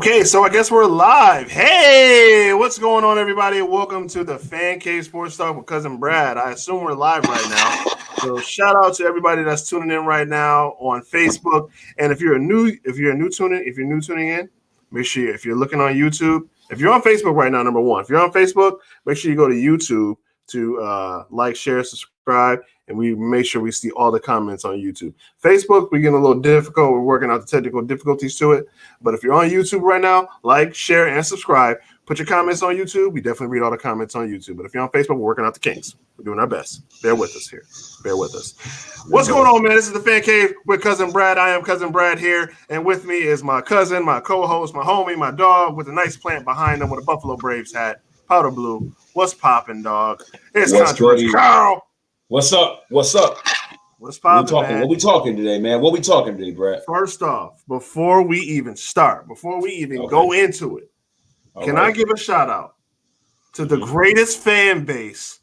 Okay, so I guess we're live. Hey, what's going on, everybody? Welcome to the Fan Cave Sports Talk with Cousin Brad. I assume we're live right now. So shout out to everybody that's tuning in right now on Facebook. And if you're new tuning in, make sure if you're looking on YouTube, if you're on Facebook right now, number one, if you're on Facebook, make sure you go to YouTube to like, share, subscribe, and we make sure we see all the comments on YouTube. Facebook, we're getting a little difficult. We're working out the technical difficulties to it. But if you're on YouTube right now, like, share, and subscribe. Put your comments on YouTube. We definitely read all the comments on YouTube. But if you're on Facebook, we're working out the kinks. We're doing our best. Bear with us here. Bear with us. What's going on, man? This is the Fan Cave with Cousin Brad. I am Cousin Brad here. And with me is my cousin, my co-host, my homie, my dog with a nice plant behind him with a Buffalo Braves hat. Powder blue. What's popping, dog? It's Controversy Carl. What's up? What's up? What's popping, man? What we talking today, man? What we talking today, Brad? First off, before we even start, before we even go into it, can I give a shout out to the greatest fan base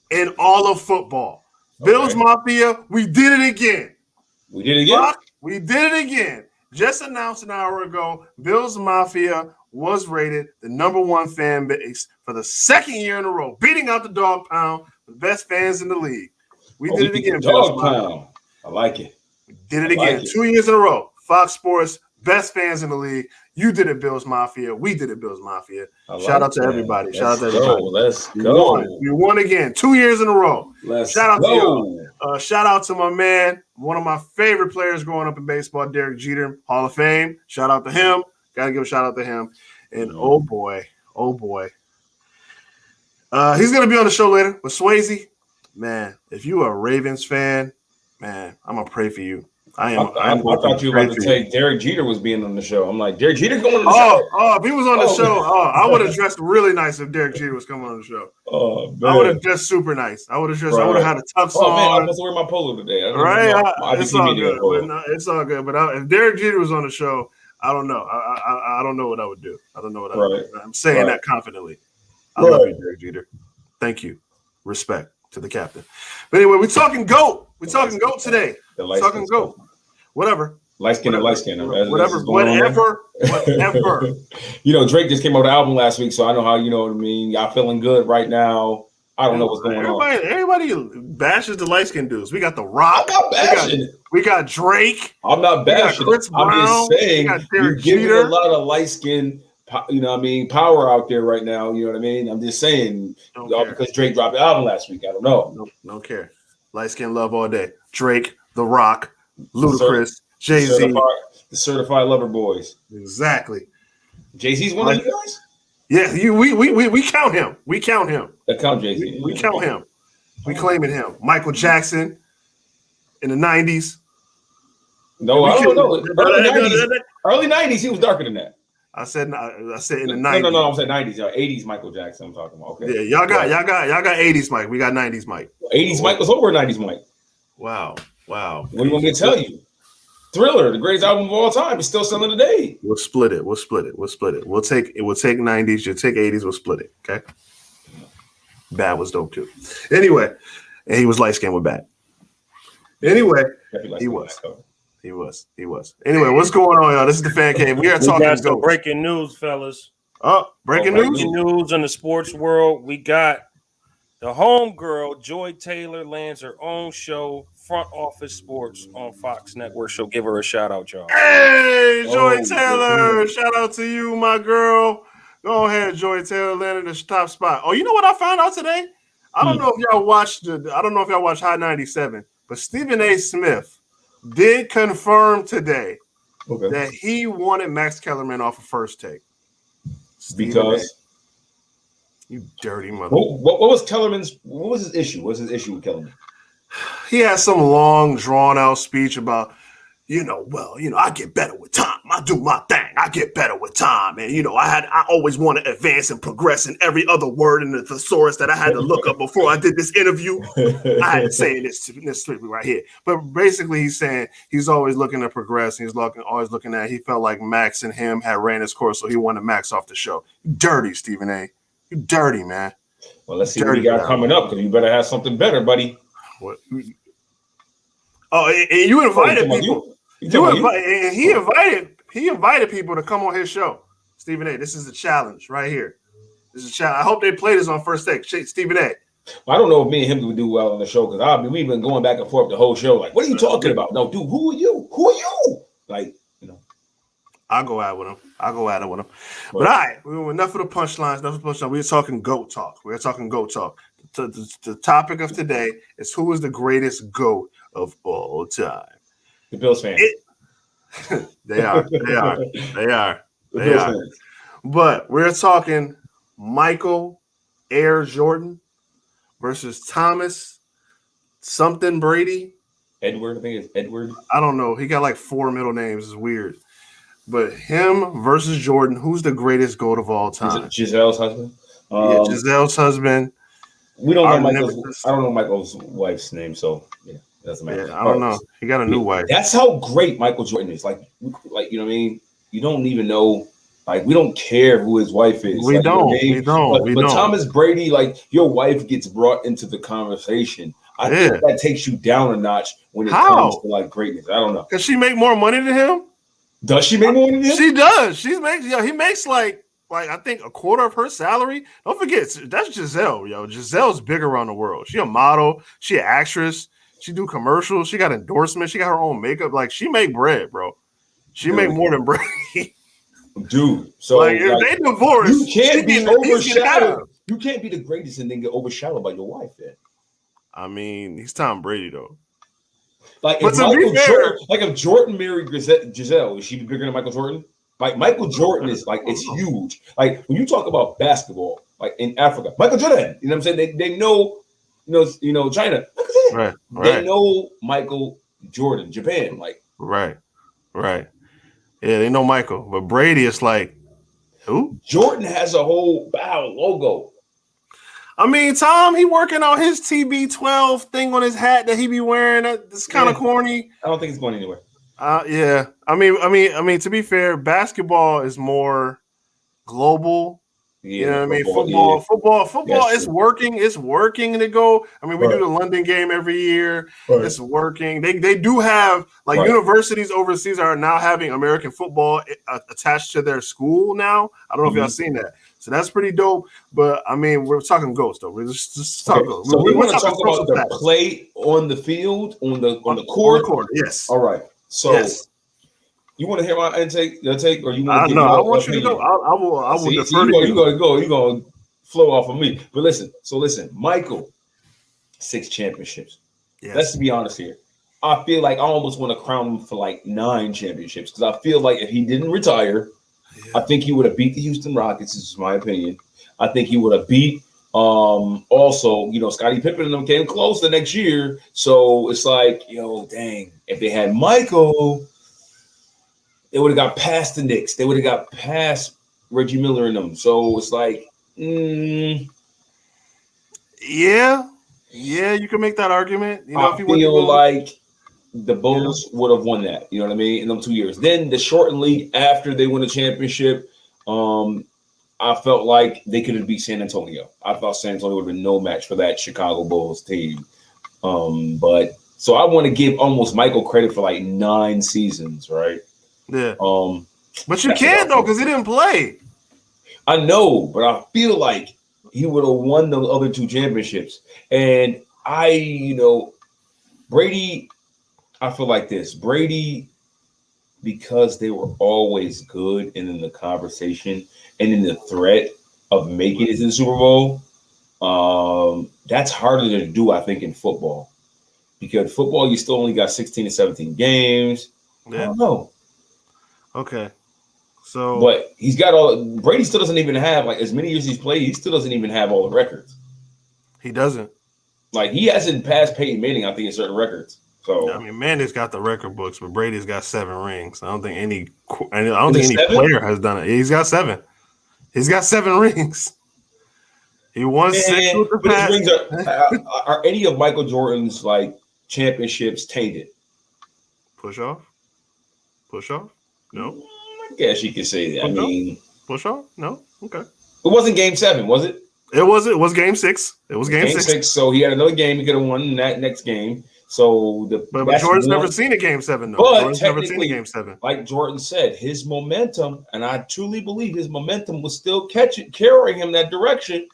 in all of football? Bills Mafia, we did it again. We did it again? We did it again. Just announced an hour ago, Bills Mafia was rated the number one fan base for the second year in a row, beating out the Dog Pound, the best fans in the league. We did it again. Dog Pound. I like it. We did it again. 2 years in a row. Fox Sports, best fans in the league. You did it, Bills Mafia. We did it, Bills Mafia. Shout out to everybody. Shout out to everybody. Let's go. We won again. 2 years in a row. Shout out to you. Shout out to my man, one of my favorite players growing up in baseball, Derek Jeter, Hall of Fame. Shout out to him. Got to give a shout out to him. And oh boy. He's going to be on the show later with Swayze. Man, if you are a Ravens fan, man, I'm going to pray for you. I thought you were about to say Derek Jeter was being on the show. I'm like, Derek Jeter going on the show? Oh, if he was on the show, I would have dressed really nice if Derek Jeter was coming on the show. Oh, man. I would have dressed super nice. I would have had a tux on. Oh, man, I'm supposed to wear my polo today. It's all good. It's all good. But if Derek Jeter was on the show, I don't know. I don't know what I would do. I don't know what I would do. I'm saying that confidently. I love you, Derek Jeter. Thank you. Respect to the captain. But anyway, we're talking GOAT. We're talking GOAT today. We're talking GOAT. Whatever. Light skin. Whatever. You know, Drake just came out with an album last week, so I know how, you know what I mean. Y'all feeling good right now. I don't know what's going on. Everybody bashes the light skin dudes. We got The Rock. I'm not bashing it. We got Drake. I'm not bashing it. I'm just saying you're giving a lot of light skin, you know what I mean, power out there right now. You know what I mean? I'm just saying, because Drake dropped the album last week. I don't know. Nope, don't care. Light skin love all day. Drake, The Rock, Ludacris, Jay-Z. The certified lover boys. Exactly. Jay-Z's one of you guys? Yeah, we count him. We count him. I count Jay-Z. We count him. We claiming him. Michael Jackson in the 90s. No, I don't know. Early 90s, he was darker than that. I said in the 90s. No, I'm saying 90s. 80s Michael Jackson I'm talking about. Okay. Yeah, y'all got 80s Mike. We got 90s Mike. 80s Mike was over 90s Mike. Wow. What do you want me to tell you? Thriller, the greatest album of all time, is still selling today. We'll split it. We'll take 90s, you'll take 80s, we'll split it. Okay. Bad was dope too. Anyway, and he was light skinned with Bad. Anyway, he was. Anyway, what's going on, y'all? This is the Fan Cave. We got some breaking news, fellas. Breaking news? Breaking news in the sports world. We got the homegirl, Joy Taylor, lands her own show, Front Office Sports, on Fox Network. So give her a shout out, y'all. Hey, Joy Taylor. Shout out to you, my girl. Go ahead, Joy Taylor, landed the top spot. Oh, you know what I found out today? I don't know if y'all watched Hot 97, but Stephen A. Smith did confirm today that he wanted Max Kellerman off of First Take. Because you dirty mother. What was Kellerman's? What was his issue? What's his issue with Kellerman? He had some long, drawn out speech about, I get better with time. I do my thing. I get better with time. And, I always want to advance and progress in every other word in the thesaurus that I had to look up before I did this interview. I had to say this strictly right here. But basically he's saying he's always looking to progress. He's always looking at, he felt like Max and him had ran his course, so he wanted Max off the show. Dirty, Stephen A. You dirty, man. Well, let's see what you got coming up, because you better have something better, buddy. What? Oh, and you invited people. He invited people to come on his show. Stephen A. This is a challenge right here. This is a challenge. I hope they play this on First Take. Stephen A. Well, I don't know if me and him would do well on the show because we've been going back and forth the whole show. Like, what are you talking about? No, dude, who are you? Who are you? Like, I'll go at it with him. But all right, enough of the punchlines. We're talking GOAT talk. The topic of today is who is the greatest GOAT of all time? The Bills fans. They are. But we're talking Michael Air Jordan versus Thomas something Brady. Edward, I think it's Edward. I don't know. He got like 4 middle names. It's weird. But him versus Jordan, who's the greatest GOAT of all time? Giselle's husband? Yeah, Giselle's husband. We don't know Michael's. I don't know Michael's wife's name, so yeah, it doesn't matter. Yeah, I don't know. He got a new wife. That's how great Michael Jordan is. Like you know what I mean? You don't even know. Like we don't care who his wife is. We don't. But Thomas Brady, like your wife gets brought into the conversation. I think that takes you down a notch when it comes to like greatness. I don't know. Does she make more money than him? Does she make more than him? She does. He makes like I think a quarter of her salary. Don't forget, that's Giselle, yo. Giselle's big around the world. She a model. She an actress. She do commercials. She got endorsements. She got her own makeup. Like she make bread, bro. She make more than Brady. Dude, so like, if they divorce, you can't be overshadowed. You can't be the greatest and then get overshadowed by your wife. Then, I mean, he's Tom Brady though. Like, if Jordan married Giselle, would she be bigger than Michael Jordan? Like Michael Jordan is like it's huge. Like when you talk about basketball, like in Africa, Michael Jordan. You know what I'm saying? They know, China. Right. They know Michael Jordan, Japan. Like right. Yeah, they know Michael, but Brady is like who? Jordan has a whole logo. I mean, Tom, he working on his TB12 thing on his hat that he be wearing. It's kind of corny. I don't think it's going anywhere. Yeah. I mean, to be fair, basketball is more global. Yeah, you know what I mean? Football is working. It's working to go. I mean, we do the London game every year. Right. It's working. They do have universities overseas are now having American football attached to their school now. I don't know if y'all seen that. So that's pretty dope. But I mean, we're talking GOATs though. We're just talking GOATs. So we want to talk about the play on the field, on the court. Yes. All right. So you want to hear my intake, your take, or you want to? No, I want you to go. I will defer to you. You're gonna go. You're gonna flow off of me. But listen. Michael, 6 championships. Yes. Let's be honest here. I feel like I almost want to crown him for like 9 championships because I feel like if he didn't retire, I think he would have beat the Houston Rockets. This is my opinion. I think he would have beat. Also, Scottie Pippen and them came close the next year. So it's like, dang, if they had Michael, they would have got past the Knicks. They would have got past Reggie Miller and them. So it's like, yeah, you can make that argument. I feel like the Bulls would have won that. You know what I mean? In them 2 years. Then the shortened league after they won the championship, I felt like they could have beat San Antonio. I thought San Antonio would have been no match for that Chicago Bulls team. But so I want to give almost Michael credit for like 9 seasons, right? Yeah. But you can't though, because he didn't play. I know, but I feel like he would have won the other 2 championships. And Brady, I feel like this. Brady, because they were always good and in the conversation and in the threat of making it to the Super Bowl, that's harder to do, I think, in football. Because football, you still only got 16 to 17 games. Yeah. I don't know. Okay. So, but he's got Brady still doesn't even have, like, as many years he's played, he still doesn't even have all the records. He doesn't. Like, he hasn't passed Peyton Manning, I think, in certain records. So I mean, Manning's got the record books, but Brady's got 7 rings. I don't think any player has done it. He's got 7. He's got 7 rings. He won 6 with the pass. His rings are any of Michael Jordan's like championships tainted? Push off? No. I guess you could say that. Push off? No. Okay. It wasn't Game 7, was it? It was Game 6. It was Game 6. So he had another game he could have won in that next game. So but Jordan's never seen a Game 7 though. But Jordan's never seen a Game 7. Like Jordan said, his momentum, and I truly believe his momentum was still carrying him that direction.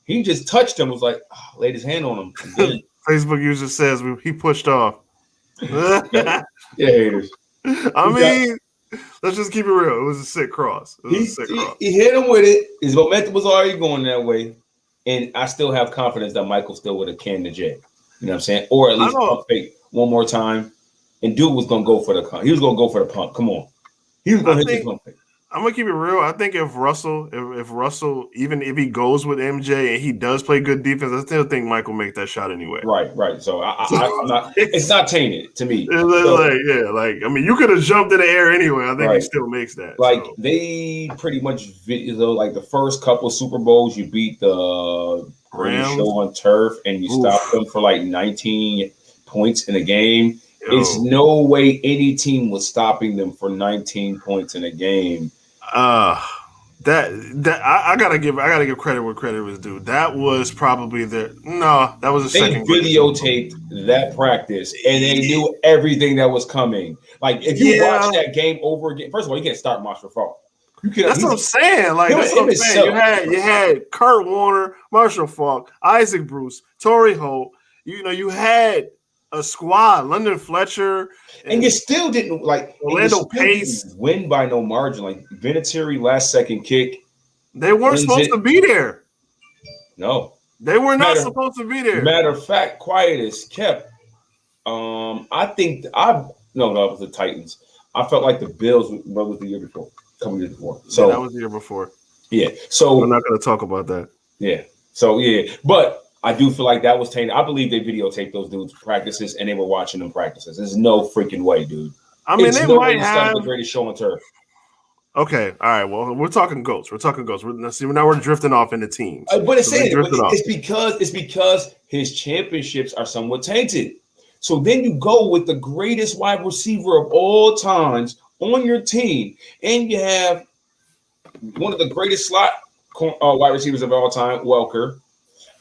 He just touched him. Was like, laid his hand on him. Facebook user says he pushed off. Yeah, haters. I mean, let's just keep it real. It was a sick cross. He hit him with it. His momentum was already going that way. And I still have confidence that Michael still would have canned the J. You know what I'm saying? Or at least pump fake one more time. And dude was gonna go for the he was gonna go for the pump. Come on. He was gonna hit the pump fake. I'm gonna keep it real. I think if Russell, even if he goes with MJ and he does play good defense, I still think Michael make that shot anyway. Right. So I'm not. It's not tainted to me. I mean, you could have jumped in the air anyway. I think he still makes that. They pretty much like the first couple Super Bowls, you beat the Rams show on turf and you stopped them for like 19 points in a game. It's no way any team was stopping them for 19 points in a game. I gotta give credit where credit was due. That was probably that was the second. They videotaped that practice and they knew everything that was coming. Like if you watch that game over again, first of all, you can't start Marshall Faulk. That's what I'm saying. Like that's what I'm saying. You had Kurt Warner, Marshall Faulk, Isaac Bruce, Torrey Holt. You had a squad, London Fletcher, and you still didn't Orlando Pace win by no margin. Like Vinatieri last second kick, they weren't supposed to be there. No, they were not supposed to be there. Matter of fact, quiet as kept. I think that was the Titans. I felt like the Bills was the year before. Couple years before. So that was the year before. Yeah. So we're not going to talk about that. Yeah. So but I do feel like that was tainted. I believe they videotaped those dudes' practices and they were watching them practices. There's no freaking way, dude. I mean, they might have the greatest show on turf. Okay, all right. Well, we're talking GOATs. Now we're drifting off into teams. But it's because his championships are somewhat tainted. So then you go with the greatest wide receiver of all times on your team, and you have one of the greatest slot wide receivers of all time, Welker.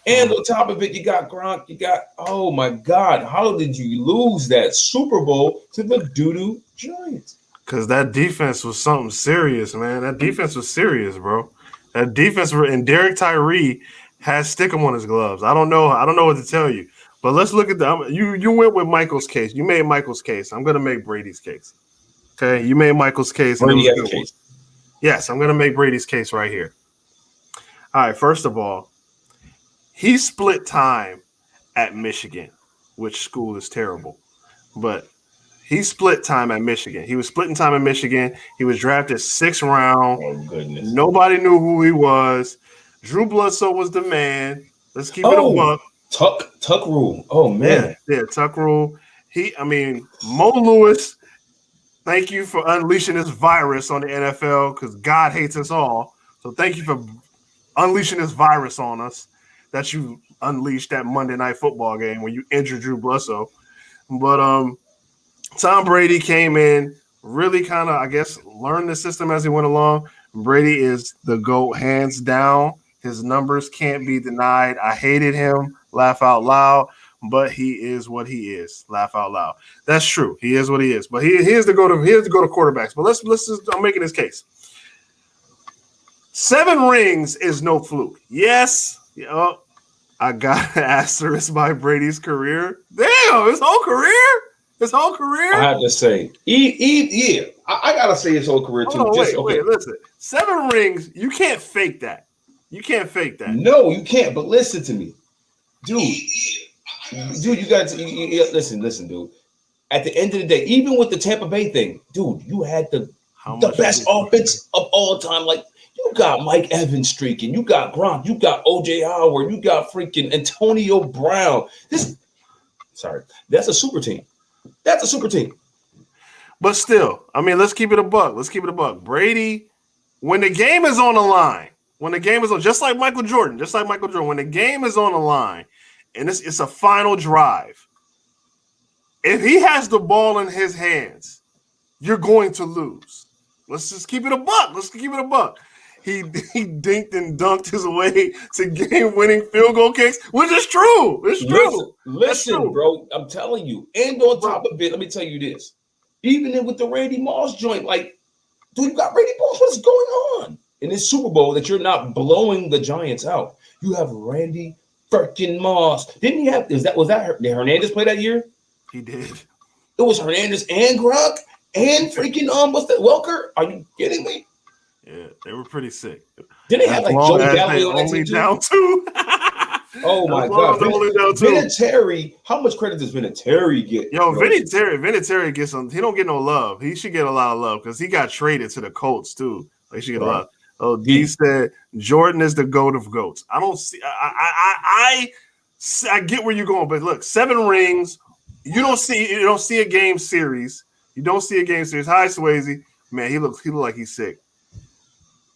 And on top of it, you got Gronk. You got, oh my God, how did you lose that Super Bowl to the doo-doo Giants? Because that defense was something serious, man. That defense was serious, bro. That defense, and Derek Tyree has stickum on his gloves. I don't know what to tell you. But let's look at you went with Michael's case. You made Michael's case. I'm going to make Brady's case. Okay, you made Michael's case. Brady has a case. Yes, I'm going to make Brady's case right here. All right, first of all, he split time at Michigan, which school is terrible. But he split time at Michigan. He was splitting time at Michigan. He was drafted 6th round. Oh, goodness. Nobody knew who he was. Drew Bledsoe was the man. Let's keep it a buck. Tuck rule. Oh, man. Yeah, Tuck rule. Mo Lewis, thank you for unleashing this virus on the NFL because God hates us all. So thank you for unleashing this virus on us that you unleashed that Monday Night Football game when you injured Drew Bledsoe. But Tom Brady came in, really kind of, I guess, learned the system as he went along. Brady is the GOAT, hands down. His numbers can't be denied. I hated him, laugh out loud, but he is what he is. Laugh out loud. That's true. He is what he is. But here's the go to quarterbacks. But let's just, I'm making this case. 7 rings is no fluke. Yes. I got an asterisk by Brady's career. Damn, his whole career. I have to say, I gotta say his whole career too. Wait, listen. 7 rings, you can't fake that. No, you can't. But listen to me, dude. You got to listen, dude. At the end of the day, even with the Tampa Bay thing, dude, you had the best offense of all time. Like you got Mike Evans streaking, you got Gronk, you got OJ Howard, you got freaking Antonio Brown. That's a super team. That's a super team. But still, let's keep it a buck. Brady, when the game is on the line, just like Michael Jordan, when the game is on the line and it's a final drive, if he has the ball in his hands, you're going to lose. Let's just keep it a buck. he dinked and dunked his way to game-winning field goal kicks, which is true. It's true. Listen, bro. I'm telling you. And on top of it, let me tell you this. Even with the Randy Moss joint, like, dude, you got Randy Moss. What's going on in this Super Bowl that you're not blowing the Giants out? You have Randy freaking Moss. Didn't he have? Did Hernandez play that year? He did. It was Hernandez and Gronk and freaking what's that? Welker? Are you kidding me? Yeah, they were pretty sick. Didn't they have like Joey Galloway on that team too? Down two. Oh my God, Vinatieri! How much credit does Vinatieri get? Yo, Vinatieri gets some. He don't get no love. He should get a lot of love because he got traded to the Colts too. They should get a lot. Oh, D said Jordan is the GOAT of GOATs. I don't see. I get where you're going, but look, 7 rings. You don't see a game series. You don't see a game series. Hi, Swayze. Man, he look like he's sick.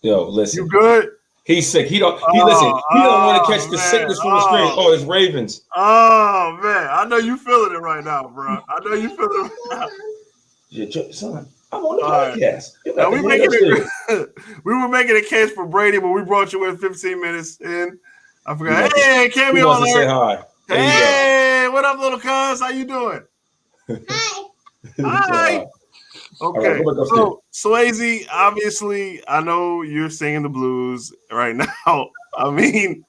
Yo, listen. You good? He's sick. He don't want to catch the sickness from the screen. Oh, it's Ravens. Oh man, I know you feeling it right now, bro. I know you feeling it right now. Yeah, son, I'm on the podcast. Now, we were making a case for Brady, but we brought you in 15 minutes in. I forgot. Hey, Cameo on there. Say hi. Hey, what up, little cuz? How you doing? Hi. Okay, so Swayze, obviously, I know you're singing the blues right now. I mean,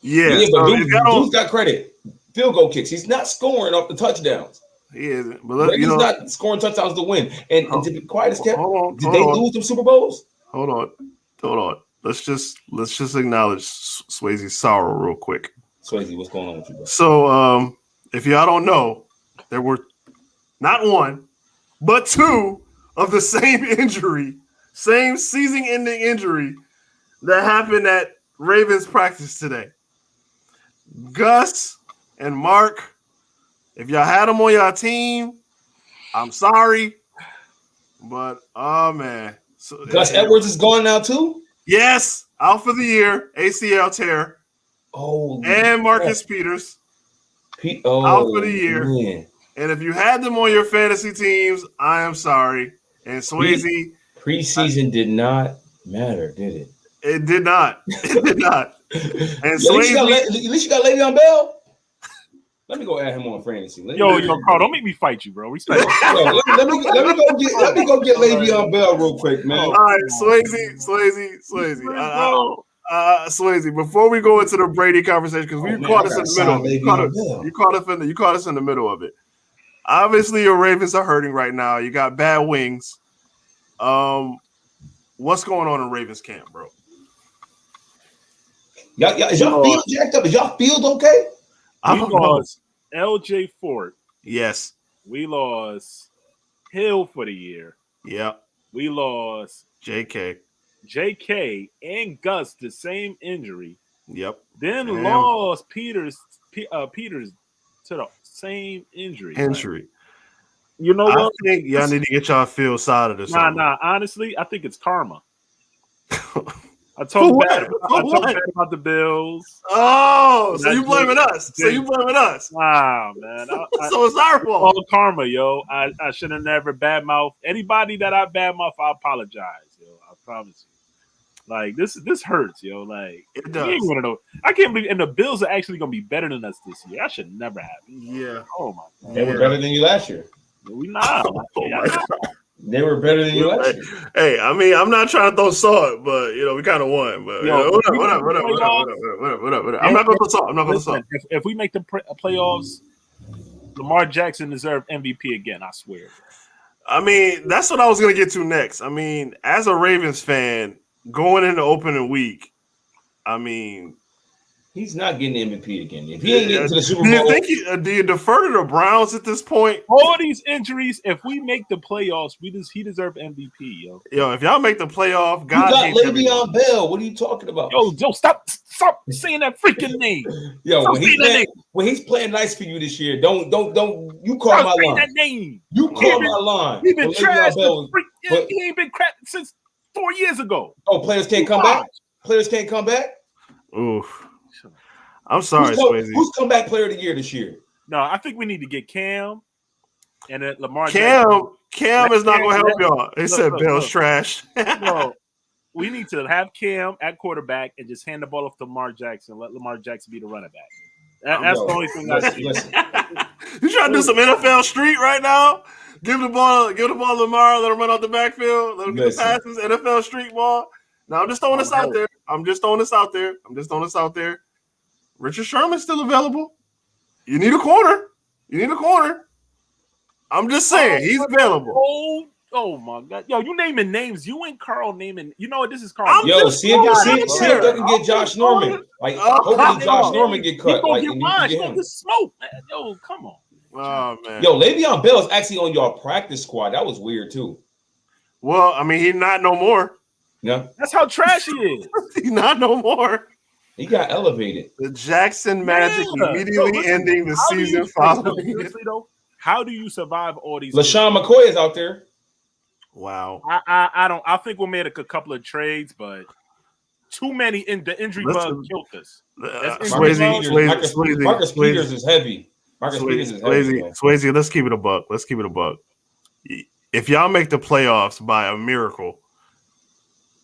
yeah, but dude's got credit. Field goal kicks. He's not scoring off the touchdowns. He isn't. But he's not scoring touchdowns to win. And to be quiet as kept, did they lose them Super Bowls? Hold on. Let's just acknowledge Swayze's sorrow real quick. Swayze, what's going on with you, bro? So, if y'all don't know, there were not one, but 2 of the same injury, same season-ending injury that happened at Ravens practice today. Gus and Mark, if y'all had them on your team, I'm sorry, but oh man, Gus Edwards is gone now too. Yes, out for the year, ACL tear. Oh, and Marcus Peters out for the year. Man. And if you had them on your fantasy teams, I am sorry. And Swayze, preseason did not matter, did it? It did not. It did not. And Swayze, at least you got Le'Veon Bell. Let me go add him on fantasy. Yo, Carl, don't make me fight you, bro. Respect. let me go get Le'Veon Bell real quick, man. All right, Swayze. Swayze, before we go into the Brady conversation, because you caught us in the middle. You caught us in the middle of it. Obviously, your Ravens are hurting right now. You got bad wings. What's going on in Ravens camp, bro? Is y'all field jacked up? Is y'all field okay? We lost LJ Fort. Yes. We lost Hill for the year. Yep. We lost JK and Gus, the same injury. Yep. Then lost Peters to the same injury. Right? You know what? I think y'all need to get y'all field side of this. Nah. Honestly, I think it's karma. I told bad about the Bills. Oh, so you blaming us? Wow, man. So it's our fault. All karma, yo. I should have never badmouthed anybody that I badmouth. I apologize, yo. I promise you. Like this hurts, yo. Like it does. I can't believe, and the Bills are actually gonna be better than us this year. I should never have. Yeah. Oh my God. They were better than you last year. We not. Oh my God. They were better than you last year. Hey, I mean, I'm not trying to throw salt, but we kind of won. But whatever. I'm not going to throw salt. If we make the playoffs, Lamar Jackson deserves MVP again. I swear. I mean, that's what I was going to get to next. I mean, as a Ravens fan, going into opening week, I mean, he's not getting MVP again. If he ain't getting to the Super Bowl, do you defer to the Browns at this point? All these injuries, if we make the playoffs, he deserves MVP, yo. Yo, if y'all make the playoff, God, you got Le'Veon Bell. What are you talking about? Yo, stop saying that freaking name. Yo, when he's playing nice for you this year, don't you call my line. That name. You call my line. He's been trash. He ain't been crap since 4 years ago. Oh, players can't come back? Players can't come back? Oof. I'm sorry, Swayze. Who's comeback player of the year this year? No, I think we need to get Cam and then Lamar. Cam is not going to help y'all. They said Bell's trash. No, we need to have Cam at quarterback and just hand the ball off to Lamar Jackson. Let Lamar Jackson be the running back. That's the only thing I see. Listen. You trying to do some NFL Street right now? Give the ball to Lamar. Let him run out the backfield. Let him get the passes. NFL Street ball. Now I'm just throwing this out there. Richard Sherman's still available. You need a corner. I'm just saying he's available. Oh my God. Yo, you naming names. You ain't Carl naming. You know what? This is Carl. See if they can get Josh Norman. Like, hopefully Josh Norman get cut. He's going to get mine. He's going to get smoke, man. Yo, come on. Oh, man. Yo, Le'Veon Bell is actually on your practice squad. That was weird, too. Well, I mean, he's not no more. Yeah. That's how trash he is. He's not no more. He got elevated. The Jackson Magic immediately ending the season following. How do you survive all these? LaShawn McCoy is out there. Wow. I think we made a couple of trades, but too many the injury bug killed us. Marcus Peters is heavy. Swayze, let's keep it a buck. If y'all make the playoffs by a miracle,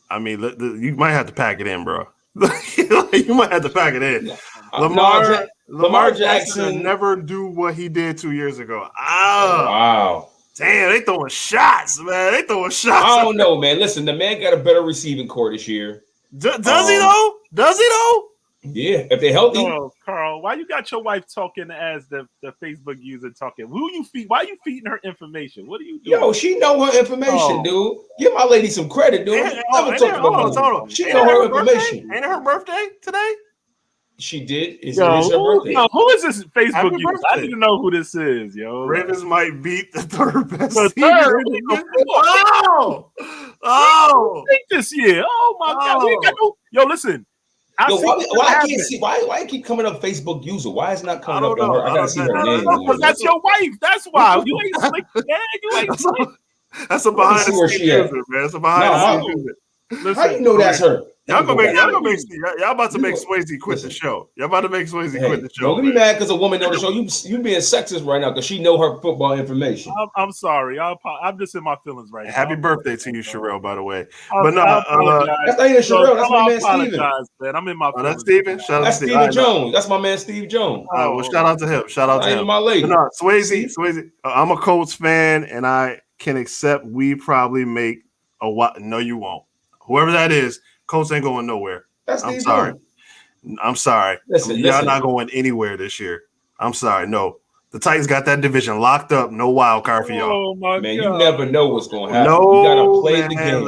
I mean, you might have to pack it in, bro. You might have to pack it in. Lamar Jackson never do what he did 2 years ago. Wow. Damn, they throwing shots, man. I don't know, man. Listen, the man got a better receiving core this year. Does he though? Yeah, if they're healthy. Carl, why you got your wife talking as the Facebook user talking? Why are you feeding her information? What are you doing? Yo, she know her information, dude. Give my lady some credit, dude. Hold on. She know her information. Ain't it her birthday today? She did. It is her birthday. Who is this Facebook user? I need to know who this is, yo. Ravens might beat the third best team. This year. Oh my God. Yo, listen. Why I keep coming up Facebook user? Why is it not coming up on her? I gotta see her name. Because that's your wife. That's why. You ain't slick, man. You ain't slick. That's a behind the scenes user, man. That's a behind the scenes user. Listen, how you know that's her? Y'all about to make Swayze quit the show. Y'all about to make Swayze quit the show. Don't be mad because a woman on the show. You being sexist right now because she know her football information. I'm sorry. I'm just in my feelings right now. Happy birthday to you, Sherelle, by the way. That's not even Sherelle. That's my man Steven. Man. I'm in my feelings. That's Steven. That's Steven Jones. That's my man Steve Jones. Well, shout out to him. My lady. No, Swayze. I'm a Colts fan, and I can accept we probably make a what? No, you won't. Whoever that is, Colts ain't going nowhere. I'm sorry. Listen, y'all not going anywhere this year. I'm sorry. No. The Titans got that division locked up. No wild card for y'all. Oh my man, God. You never know what's going to happen. You gotta play the game.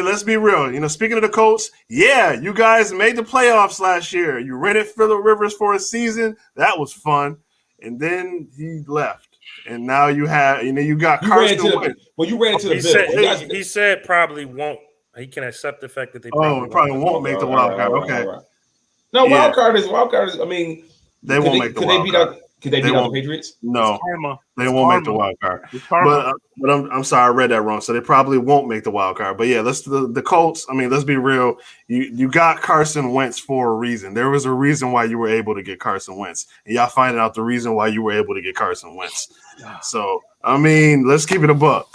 Let's be real. Speaking of the Colts, you guys made the playoffs last year. You rented Phillip Rivers for a season. That was fun. And then he left. And now you got Carson Wentz. You ran into the Bills. He said probably won't. He can accept the fact that they probably won't make the wild card. Okay. Right. No, wild card is. I mean, they won't make the wild card. Could they beat out the Patriots? No, they won't make the wild card. But I'm sorry, I read that wrong. So they probably won't make the wild card. But yeah, the Colts. I mean, let's be real. You got Carson Wentz for a reason. There was a reason why you were able to get Carson Wentz, and y'all finding out the reason why you were able to get Carson Wentz. So I mean, let's keep it a buck.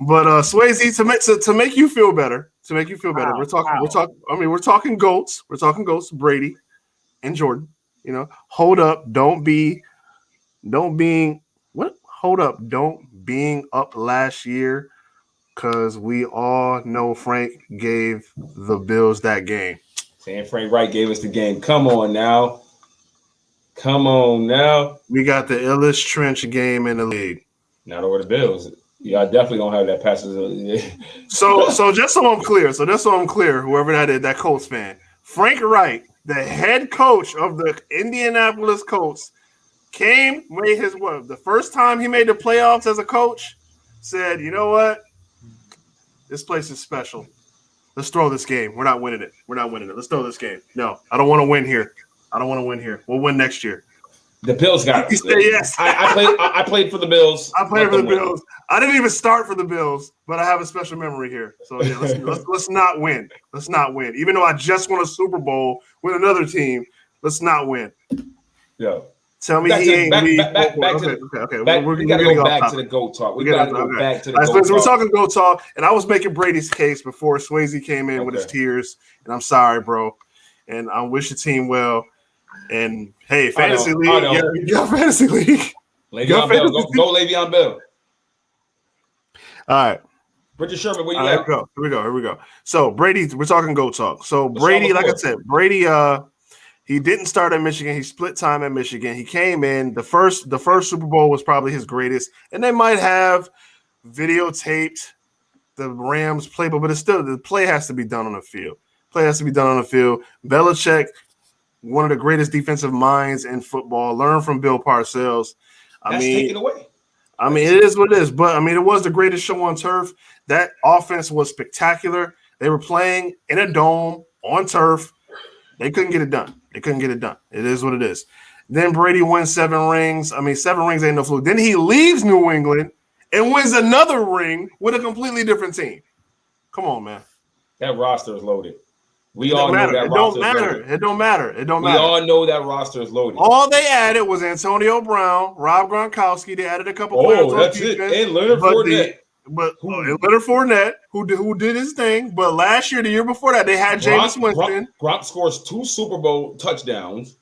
But Swayze, to make you feel better, we're talking GOATs. We're talking GOATs, Brady and Jordan. Hold up, don't being up last year, because we all know Frank gave the Bills that game. Saying Frank Wright gave us the game. Come on now. We got the illest trench game in the league. Not over the Bills. Yeah, I definitely don't have that passes. So just so I'm clear, whoever that is, that Colts fan, Frank Wright, the head coach of the Indianapolis Colts, the first time he made the playoffs as a coach, said, you know what? This place is special. Let's throw this game. We're not winning it. Let's throw this game. No, I don't want to win here. We'll win next year. The Bills got it. Yes. I played for the Bills. I played for the Bills. I didn't even start for the Bills, but I have a special memory here. So yeah, let's not win. Let's not win. Even though I just won a Super Bowl with another team, let's not win. Yeah. Tell me he ain't lead. Okay. We got to go back to the GOAT talk. We got to go back to the GOAT talk. So we're talking GOAT talk, and I was making Brady's case before Swayze came in with his tears, and I'm sorry, bro, and I wish the team well. And hey, fantasy league, yeah, fantasy league. Le'Veon Bell, go Le'Veon Bell. All right. Richard Sherman, where you at? Here we go. So Brady, we're talking GOAT talk. So Brady, like I said, Brady, he didn't start at Michigan. He split time at Michigan. He came in the first Super Bowl was probably his greatest, and they might have videotaped the Rams playbook, but it's still the play has to be done on the field. Belichick, one of the greatest defensive minds in football, learned from Bill Parcells. That's taken away. It is what it is, but it was the greatest show on turf. That offense was spectacular. They were playing in a dome on turf. They couldn't get it done. It is what it is. Then Brady wins 7 rings. 7 rings ain't no fluke. Then he leaves New England and wins another ring with a completely different team. Come on, man. That roster is loaded. We all know that roster is loaded. It don't matter. We all know that roster is loaded. All they added was Antonio Brown, Rob Gronkowski. They added a couple players. Oh, that's it. And Leonard Fournette. Leonard Fournette, who did his thing. But last year, the year before that, they had Jameis Winston. Gronk scores 2 Super Bowl touchdowns.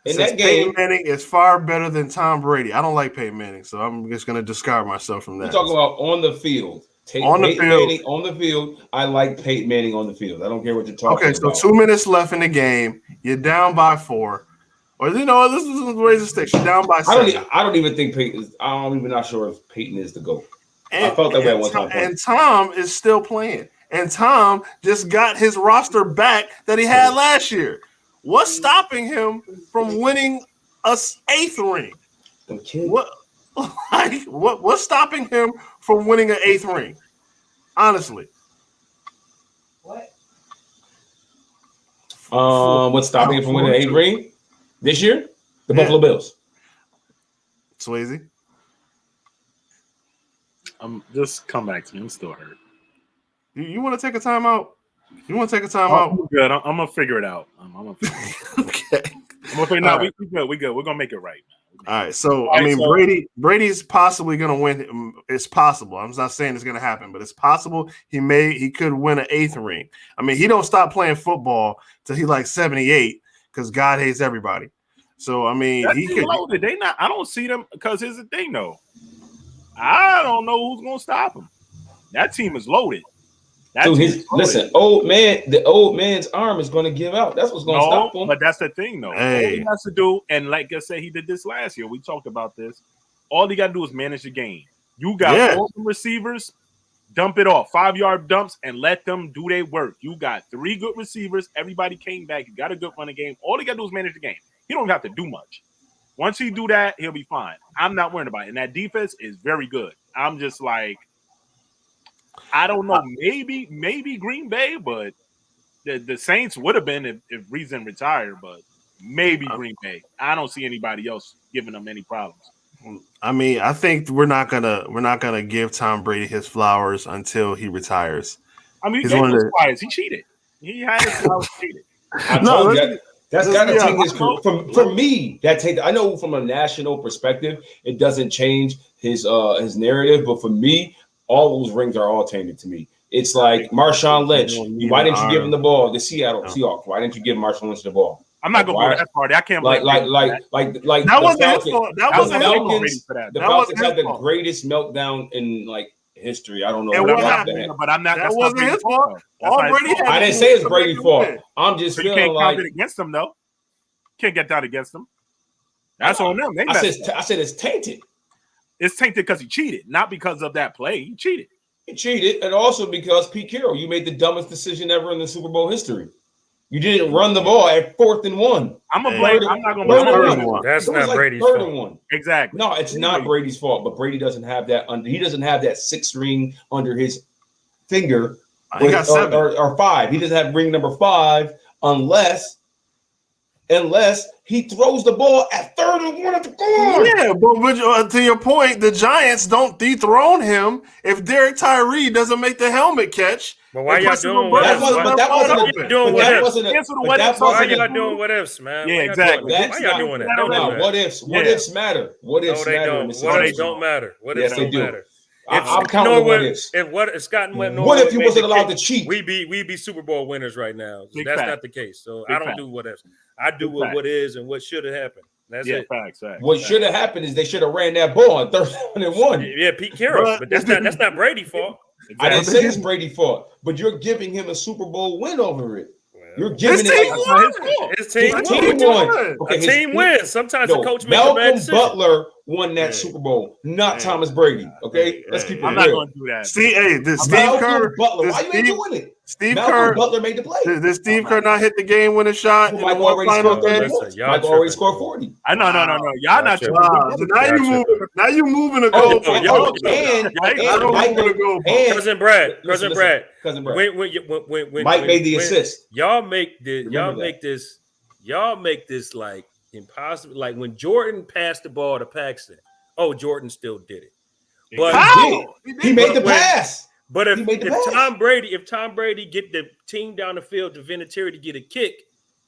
In that game, Peyton Manning is far better than Tom Brady. I don't like Peyton Manning, so I'm just going to discard myself from that. You're talking about on the field. On the field, I like Peyton Manning on the field. I don't care what you're talking about. Okay, so 2 minutes left in the game. You're down by 4. Or, this is raise the stakes. You're down by 7. I don't even think Peyton is – I'm even not sure if Peyton is the GOAT. I felt that way at one time. And Tom is still playing. And Tom just got his roster back that he had last year. What's stopping him from winning an 8th ring? What's stopping him from winning an 8th ring? Honestly. What's stopping him from winning an 8th ring this year? The Buffalo Bills. Swayze. Just come back to me. I'm still hurt. You want to take a timeout? I'm good. I'm gonna figure it out. Okay. We good. We're gonna make it right. All right. So Brady's possibly gonna win. It's possible. I'm not saying it's gonna happen, but it's possible he could win an 8th ring. He don't stop playing football till he like 78 because God hates everybody. So he could. Loaded. They not. I don't see them because here's the thing though. I don't know who's gonna stop him. That team is loaded. The old man's arm is going to give out. That's what's going to stop him. But that's the thing, though. All he has to do, and like I said, he did this last year. We talked about this. All he got to do is manage the game. You got all the receivers, dump it off, 5-yard dumps, and let them do their work. You got 3 good receivers. Everybody came back. You got a good running game. All he got to do is manage the game. He don't have to do much. Once he do that, he'll be fine. I'm not worried about it. And that defense is very good. I'm just like, I don't know, maybe Green Bay, but the Saints would have been if Reason retired, but maybe Green Bay. I don't see anybody else giving them any problems. I think we're not gonna give Tom Brady his flowers until he retires. He cheated. He had his flowers cheated. That's got to take his career. For me, I know from a national perspective, it doesn't change his narrative, but for me, all those rings are all tainted to me. It's like Marshawn Lynch. Why didn't you give him the ball? The Seattle Seahawks. Why didn't you give Marshawn Lynch the ball? I'm not going to go that party. I can't like that wasn't his fault. The Falcons had the greatest meltdown in history. I don't know. But I'm not. That wasn't his fault. I didn't say it's Brady's fault. I'm just feeling like it against them though. Can't get that against them. That's on them. I said it's tainted. It's tainted because he cheated, not because of that play. He cheated. He cheated, and also because Pete Carroll, you made the dumbest decision ever in the Super Bowl history. You didn't run the ball at 4th and 1. I'm not going to blame. That's not Brady's fault. Exactly. No, it's not Brady's fault, but Brady doesn't have that. He doesn't have that 6th ring under his finger. He got 7 or 5. He doesn't have ring number 5 unless unless he throws the ball at 3rd and 1 at the goal. Yeah, but to your point, the Giants don't dethrone him if Derek Tyree doesn't make the helmet catch. But why y'all doing what ifs? Why y'all doing what ifs, man? Yeah, exactly. Why y'all doing that? Don't do that. What ifs? What ifs matter? What ifs matter? What ifs don't matter. What ifs don't matter. I'm counting what ifs. If Scott and what if he wasn't allowed to cheat? We'd be Super Bowl winners right now. That's not the case. So I don't do what ifs. I do what is and what should have happened. That's it. Facts. What should have happened is they should have ran that ball on 3rd and 1. Yeah, Pete Carroll, but that's not Brady's fault. Exactly. I didn't say it's Brady's fault, but you're giving him a Super Bowl win over it. You're giving his team won. Okay, his team wins. Sometimes the coach makes a bad decision. Malcolm Butler won that Super Bowl, not Thomas Brady. Okay, let's keep it real. I'm not going to do that. Steve Kerr. Butler. Why you ain't doing it? Steve Malcolm Kerr. Butler made the play. Did Steve Kerr not hit the game-winning shot? Michael already scored 40. No. Y'all not tripping. Now you moving the goal. Cousin Brad. When Mike made the assist. Y'all make this like impossible. Like when Jordan passed the ball to Paxton. Oh, Jordan still did it. But he made the pass. But if Tom Brady get the team down the field to Vinatieri to get a kick,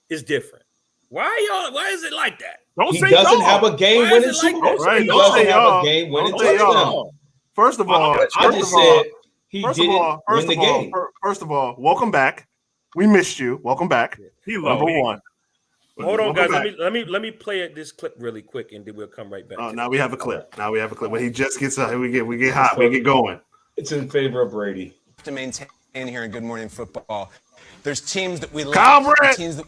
it's different. Why is it like that? He doesn't have a game-winning Super Bowl. He doesn't have a game-winning touchdown. First of all, First of all, welcome back. We missed you. Welcome back. Number one. Hold on, guys. Let me play this clip really quick, and then we'll come right back. Oh, now we have a clip. When he just gets up, we get hot. We get going. It's in favor of Brady. To maintain here in Good Morning Football, there's teams that we like, teams that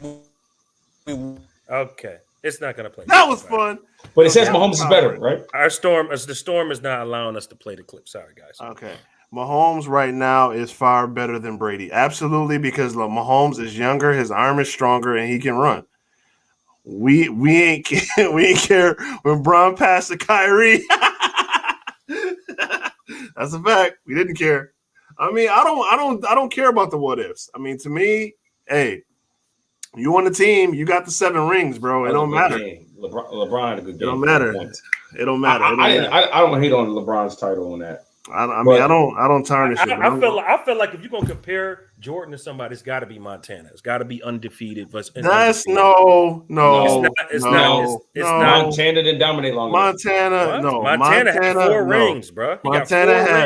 we. Okay, it's not gonna play. That was fun, but it says Mahomes is better, right? The storm is not allowing us to play the clip. Sorry, guys. Okay, Mahomes right now is far better than Brady, absolutely, because Mahomes is younger, his arm is stronger, and he can run. We ain't care when Braun passed to Kyrie. That's a fact. We didn't care. I mean, I don't care about the what ifs. I mean, to me, hey, you on the team, you got the 7 rings, bro. It don't matter. LeBron had a good game. It don't matter. It don't matter. I don't hate on LeBron's title on that. I don't tarnish it. I feel like if you're gonna compare Jordan to somebody, it's got to be Montana. It's got to be undefeated. That's no. It's not. Montana didn't dominate long enough. Montana had 4 rings, bro.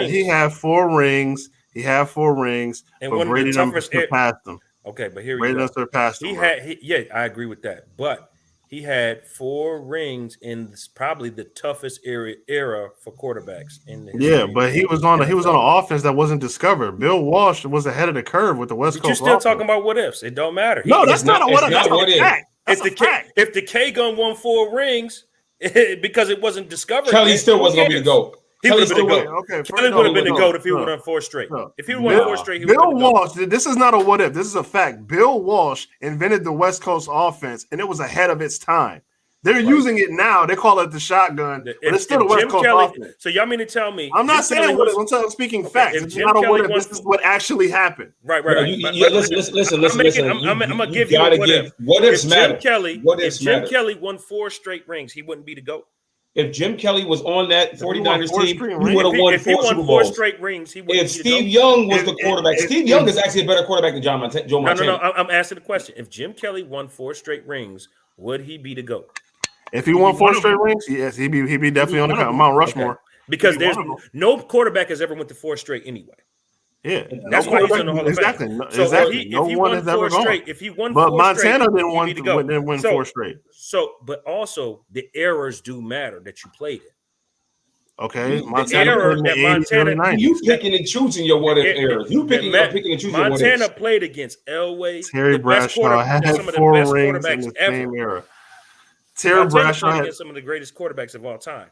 He had 4 rings. He had 4 rings, and but Brady surpassed him. Okay, but here Brady surpassed him. I agree with that, but he had 4 rings in probably the toughest era for quarterbacks in the history. But he was on an offense that wasn't discovered. Bill Walsh was ahead of the curve with the West Coast. You're still talking about what ifs. It don't matter. No, that's not a what if. That's a fact. If the K-Gun won 4 rings because it wasn't discovered, Kelly still wasn't going to be the GOAT. He would have been the GOAT. Kelly would have been the GOAT if he would have won 4 straight. If he won 4 straight, he would have been the GOAT. Bill Walsh, this is not a what if. This is a fact. Bill Walsh invented the West Coast offense, and it was ahead of its time. They're using it now. They call it the shotgun, but it's still the West Coast offense. So y'all mean to tell me? I'm not saying what I'm speaking facts. It's not a what if. This is what actually happened. Right. Listen. I'm gonna give you a what if. What ifs matter. If Jim Kelly won 4 straight rings, he wouldn't be the GOAT. If Jim Kelly was on that 49ers team, he would have won 4 Super Bowls. 4 straight rings, he would. If Steve Young was the quarterback, Steve Young is actually a better quarterback than Joe Montana. No. I'm asking the question. If Jim Kelly won 4 straight rings, would he be the GOAT? If he won 4 straight rings, yes, he'd be definitely on the Mount Rushmore. Okay. Because there's no quarterback has ever went to 4 straight anyway. Yeah, that's why he's in the Hall of Fame. Exactly. No one has ever gone. If he won, but Montana didn't win 4 straight. So, but also the errors do matter that you played it. Okay, Montana. You picking and choosing your what if errors. You picking and choosing your what ifs. Montana played against Elway. Terry Bradshaw had 4 rings in the same era. Terry Bradshaw had some of the greatest quarterbacks of all time.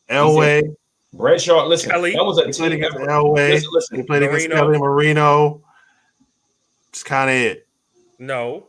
Elway, Bradshaw. Listen, Kelly, that was a team against Elway. He played against Kelly Marino. It's kind of it. No,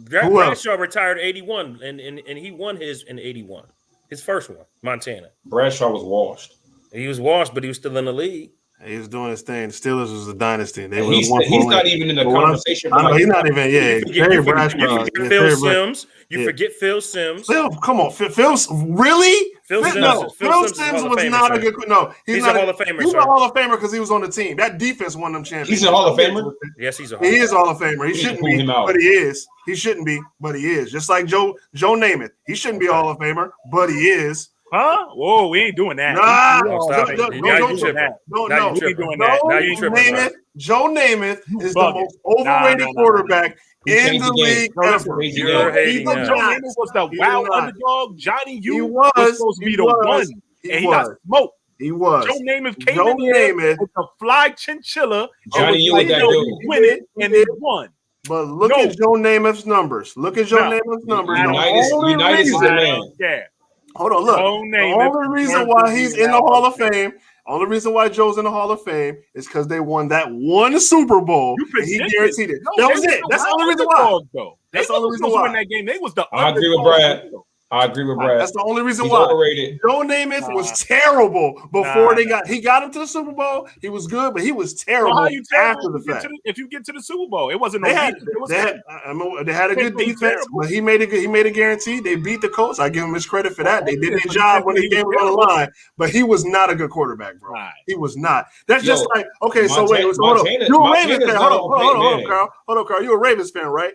Bradshaw retired 81, and he won his in 81. His first one, Montana. Bradshaw was washed. He was washed, but he was still in the league. He was doing his thing. The Steelers was a dynasty. He's not even in the conversation. He's not even. Yeah, Terry Bradshaw. Phil Simms. You forget Phil Simms. Phil, come on, Phil really? Phil Simms was not a good. No, he's a Hall of Famer. He's a Hall of Famer because he was on the team. That defense won them championships. He's a Hall of Famer. Yes, he's a Hall of Famer. He is a Hall of Famer. He shouldn't be, but he is. He shouldn't be, but he is. Just like Joe Namath. He shouldn't be a Hall of Famer, but he is. Huh? Whoa, we ain't doing that. Joe Namath is the most overrated quarterback in the league ever. Joe Namath was the wild underdog. Johnny U was supposed to be the one, and he got smoked. He was. Joe Namath came in here with a fly chinchilla. Johnny U with that dude. Win it, and he won. But look at Joe Namath's numbers. United is the man. Yeah. Hold on, look. The only reason why he's in the Hall of Fame, only reason why Joe's in the Hall of Fame is because they won that one Super Bowl. And he guaranteed it. That was it. That's the only reason why. That's the only reason why. Win that game. They was the. I agree with Brad. That's the only reason why. Overrated. Joe Namath was terrible before he got him to the Super Bowl. He was good, but he was terrible after the fact. If you get to the Super Bowl, it wasn't. They had a good defense, but he made a guarantee. They beat the Colts. I give him his credit for that. They did their job when the game was on the line, but he was not a good quarterback, bro. He was not. That's just like so. Wait, hold on. You a Ravens fan? Hold on, Carl. You a Ravens fan, right?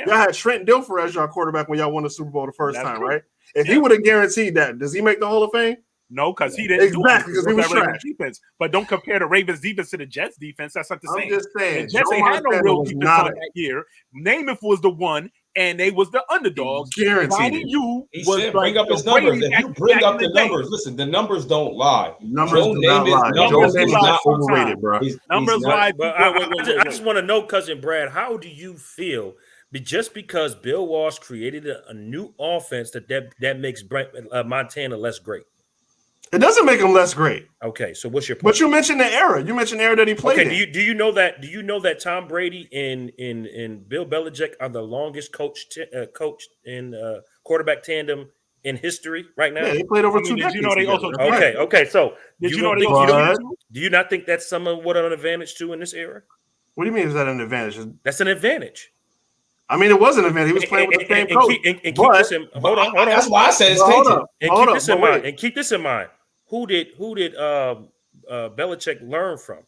Y'all had Trent Dilfer as your quarterback when y'all won the Super Bowl the first time, right? If he would have guaranteed that, does he make the Hall of Fame? No, because he didn't exactly because he was trash. Defense. But don't compare the Ravens defense to the Jets defense. That's not the same. I'm just saying. The Jets ain't had no real defense that year. Namath was the one, and they was the underdogs. Guaranteed. He said, bring up his numbers. If you bring up the numbers, listen, the numbers don't lie. Numbers do not lie. Numbers is not overrated, bro. Numbers lie. I just want to know, Cousin Brad, how do you feel? Just because Bill Walsh created a new offense that makes Montana less great. It doesn't make him less great. Okay, so what's your point? But you mentioned the era. You mentioned the era that he played. Okay, do you know that Tom Brady and Bill Belichick are the longest coach in quarterback tandem in history right now? Yeah, they played over 2 decades. You know they also okay. So did you know they also do you not think that's somewhat of an advantage too in this era? What do you mean? Is that an advantage? That's an advantage. I mean, it was an event. He was playing with the same coach. Hold on. That's why I said it's tainted. And keep this in mind. Who did Belichick learn from?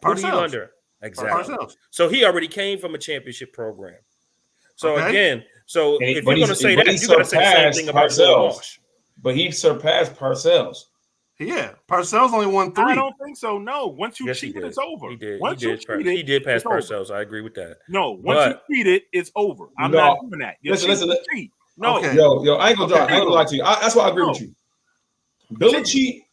Parcells. Exactly. So he already came from a championship program. So again, if you're going to say that, you got to say the same thing about Bill Walsh. But he surpassed Parcells. Yeah, Parcells only won 3. I don't think so. No, once you cheat it, it's over. He did. He did pass Parcells. I agree with that. No, once you cheat it, it's over. I'm not doing that. Listen. No, yo, I ain't gonna lie to you. That's why I agree with you. Billy cheat,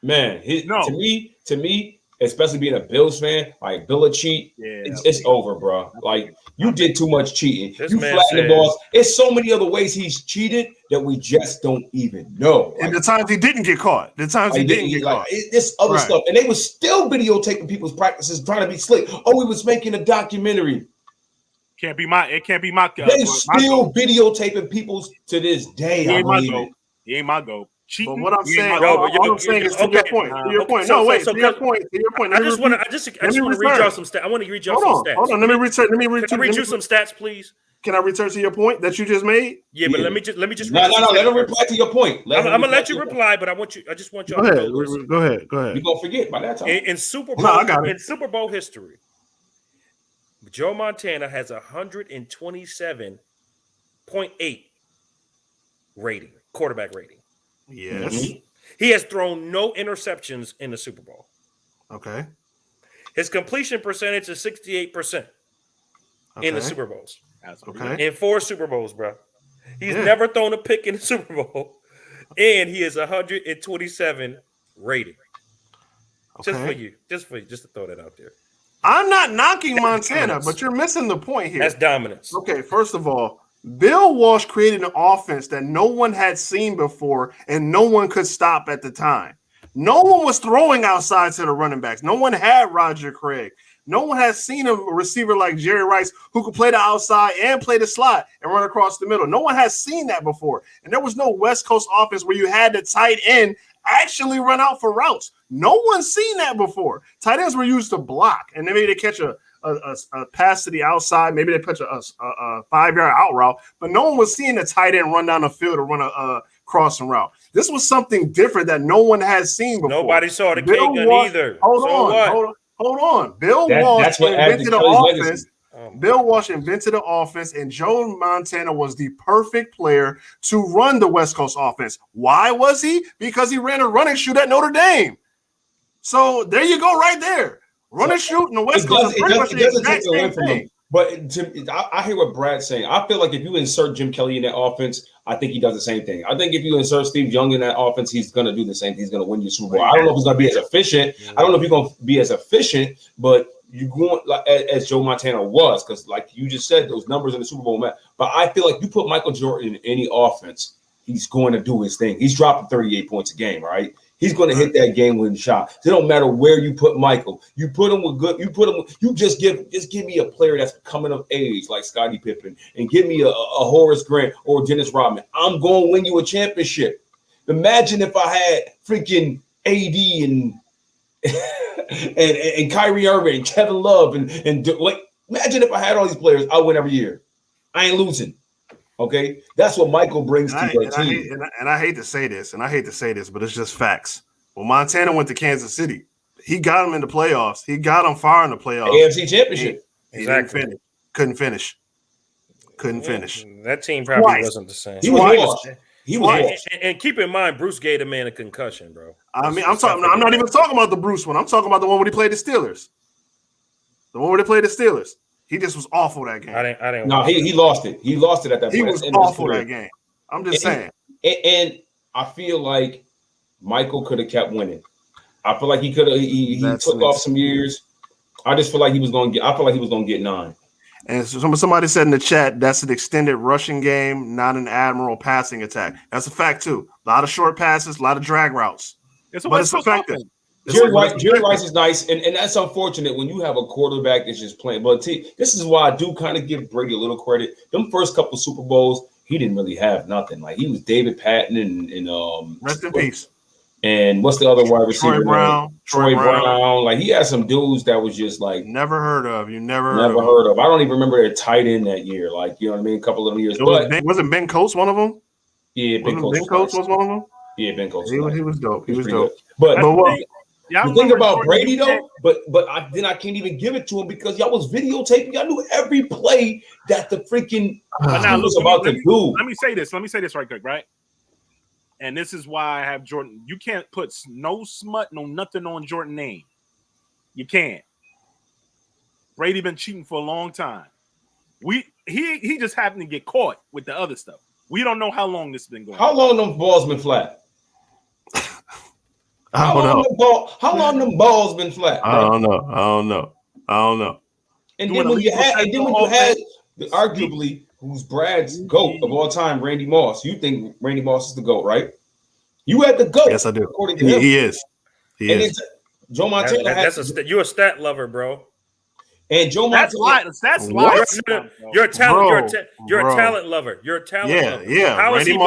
man. To me, especially being a Bills fan, like Billy cheat, it's over, bro. Like you did too much cheating. You flattened the balls. It's so many other ways he's cheated that we just don't even know. And the times he didn't get caught. The times he didn't get caught. This other stuff. And they was still videotaping people's practices, trying to be slick. Oh, he was making a documentary. It can't be my. They still videotaping people's to this day. He ain't my goat. He ain't my goat. But what I'm saying, all I'm saying is to your point. To your point. No, wait. To your point. I just want to read y'all some stats. I want to read y'all some stats. Hold on. Let me read you some stats, please. Can I return to your point that you just made? Yeah, but let me just. No. Let him reply to your point. I'm gonna let you reply, but I just want y'all. Go ahead. You're gonna forget by that time. In Super Bowl, in Super Bowl history, Joe Montana has 127.8 rating, quarterback rating. Yes. Mm-hmm. He has thrown no interceptions in the Super Bowl. Okay. His completion percentage is 68% in the Super Bowls. Okay. In 4 Super Bowls, bro. He's never thrown a pick in the Super Bowl. And he is 127 rating. Okay. Just to throw that out there. I'm not knocking Montana, but you're missing the point here. That's dominance. Okay, first of all, Bill Walsh created an offense that no one had seen before and no one could stop at the time. No one was throwing outside to the running backs. No one had Roger Craig. No one has seen a receiver like Jerry Rice who could play the outside and play the slot and run across the middle. No one has seen that before. And there was no West Coast offense where you had the tight end actually run out for routes. No one's seen that before. Tight ends were used to block, and then maybe they catch a a pass to the outside. Maybe they pitch a 5-yard out route, but no one was seeing the tight end run down the field or run a crossing route. This was something different that no one has seen before. Nobody saw the K-gun either. Hold on. Bill Walsh invented the offense. Bill Walsh invented the offense, and Joe Montana was the perfect player to run the West Coast offense. Why was he? Because he ran a running shoot at Notre Dame. So there you go, right there. Run and shoot in the West Coast. It doesn't take away from him. But I hear what Brad's saying. I feel like if you insert Jim Kelly in that offense, I think he does the same thing. I think if you insert Steve Young in that offense, he's going to do the same thing. He's going to win you Super Bowl. I don't know if he's going to be as efficient. I don't know if he's going to be as efficient, but you're going like as Joe Montana was, because like you just said, those numbers in the Super Bowl, man. But I feel like you put Michael Jordan in any offense, he's going to do his thing. He's dropping 38 points a game, right? He's going to hit that game-winning shot. It don't matter where you put Michael. You put him with good. You just give me a player that's coming of age like Scottie Pippen, and give me a Horace Grant or Dennis Rodman. I'm going to win you a championship. Imagine if I had freaking AD and Kyrie Irving and Kevin Love and like. Imagine if I had all these players. I win every year. I ain't losing. Okay, that's what Michael brings to your team. I hate to say this, but it's just facts. When Montana went to Kansas City, he got him in the playoffs. He got him far in the playoffs. AFC Championship. He couldn't finish. That team probably wasn't the same. He was lost. And keep in mind, Bruce gave the man a concussion, bro. I mean, I'm not even talking about the Bruce one. I'm talking about the one where he played the Steelers. The one where they played the Steelers. He just was awful that game. I didn't. No, he lost it. He lost it at that point. He was awful that game. I'm just saying. And I feel like Michael could have kept winning. I feel like he could have. He took off some years. I just feel like he was going to get. I feel like he was going to get 9. And somebody said in the chat that's an extended rushing game, not an admiral passing attack. That's a fact too. A lot of short passes, a lot of drag routes. But it's effective. Jerry Rice is nice, and that's unfortunate when you have a quarterback that's just playing. But this is why I do kind of give Brady a little credit. Them first couple Super Bowls, he didn't really have nothing. Like he was David Patton and rest in peace. And what's the other wide receiver? Troy Brown. Like he had some dudes that was just like never heard of. You never heard of. I don't even remember their tight end that year. Like you know what I mean? A couple of them years. Wasn't Ben Coates one of them? Yeah, Ben Coates was one of them. Yeah, Ben Coates. He was dope. He was dope. But Yeah, the thing about Brady though, but then I can't even give it to him because y'all was videotaping. Y'all knew every play that the freaking was about to do. Let me say this right quick, right? And this is why I have Jordan. You can't put no smut, no nothing on Jordan's name. You can't. Brady been cheating for a long time. He just happened to get caught with the other stuff. We don't know how long this has been going. How long them balls been flat? I don't know. How long them balls been flat? I don't know. And then when you had arguably who's Brad's GOAT of all time, Randy Moss. You think Randy Moss is the GOAT, right? You had the GOAT. Yes, I do. According to him. He is. Joe Montana. You're a stat lover, bro. And Joe Montana. That's light. You're a talent. You're a talent lover. You're a talent lover. Yeah. How is he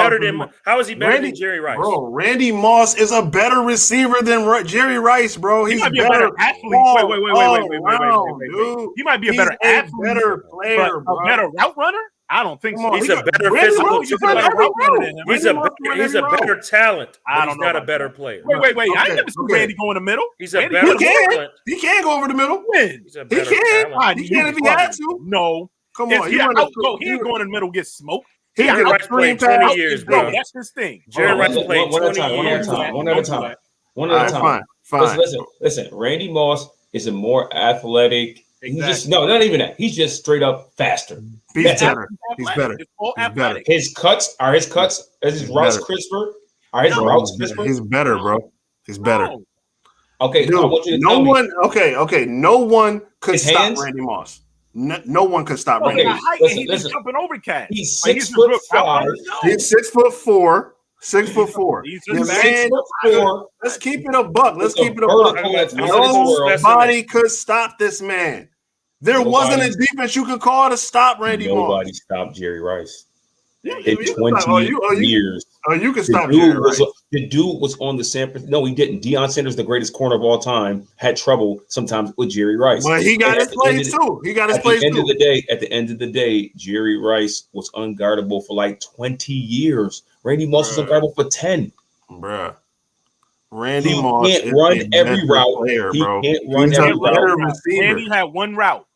better than Jerry Rice? Bro, Randy Moss is a better receiver than Jerry Rice, bro. He's a better athlete. Wait. He might be a better athlete, better player, bro. A better route runner? I don't think so. He's a better physical. He's a better talent. He's not a better player. Wait. I never seen Randy go in the middle. He's a better talent. He can go over the middle. He's a better talent. He can if he had to. No. Come on. He ain't going in the middle, get smoked. Jerry Rice played 20 years, bro. That's his thing. Jerry Rice played 20 years. One at a time. Fine. Listen. Randy Moss is a more athletic. Exactly. Not even that. He's just straight up faster. He's better. He's better. His cuts. Is his routes crisper? Are his routes crisper? He's better, bro. He's better. Okay, dude, I want you to no tell one. me. Okay. No one could His stop hands? Randy Moss. No one could stop Randy Moss. He's jumping over cats. He's 6'5". He's 6'4". 6'4". He's just 6'4". Let's keep it a buck. Nobody could stop this man. There wasn't a defense you could call to stop Randy Moss. Nobody stopped Jerry Rice. in 20 years. You can stop Jerry Rice. The dude was on the San Francisco. No, he didn't. Deion Sanders, the greatest corner of all time, had trouble sometimes with Jerry Rice. But he got his plays too. At the end of the day, Jerry Rice was unguardable for like 20 years. Randy Moss was unguardable for 10. Bruh. Randy Moss can't run every route. Player, bro. He can't run every route. Randy had one route.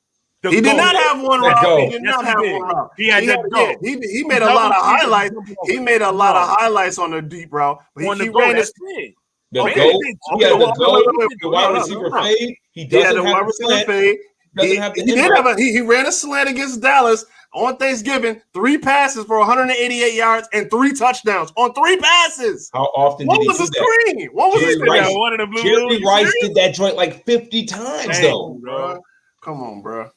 He did not have one route. He did not have one route. He had to go. He made a lot of highlights. He made a lot of highlights on the deep route. But he ran his He had the wide receiver fade. He doesn't have the fade. He ran a slant against Dallas on Thanksgiving. 3 passes for 188 yards and 3 touchdowns on 3 passes. How often did he do that? What was the screen? Jerry Rice did that joint like 50 times, though. Bro. Come on, bro.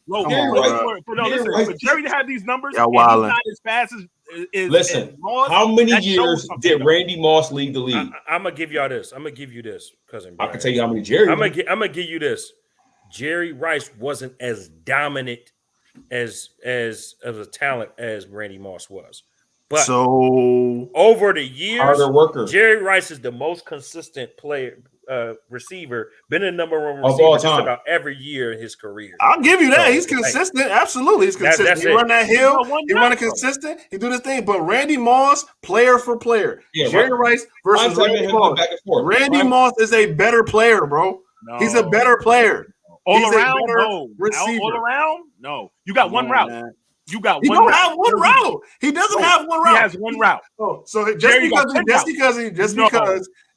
Jerry had these numbers. Y'all wildin'. Not as fast as listen, Moss, how many years did Randy Moss lead the league? I'm gonna give y'all this. I'm gonna give you this, cousin Brian. I can tell you how many Jerry. I'm gonna give you this. Jerry Rice wasn't as dominant as a talent as Randy Moss was, but over the years, harder worker. Jerry Rice is the most consistent player. Receiver, been a number 1 of receiver all just time. about every year in his career. I'll give you that. He's consistent. Absolutely. He's consistent. He run that hill. He run it consistent. He do this thing. But Randy Moss, player for player. Jerry Rice versus Randy Moss. Randy Moss is a better player, bro. No. He's a better player. All around? No. All around? No. You got one route. Man. You got one. He don't have one route. He doesn't have one route. He has one route. So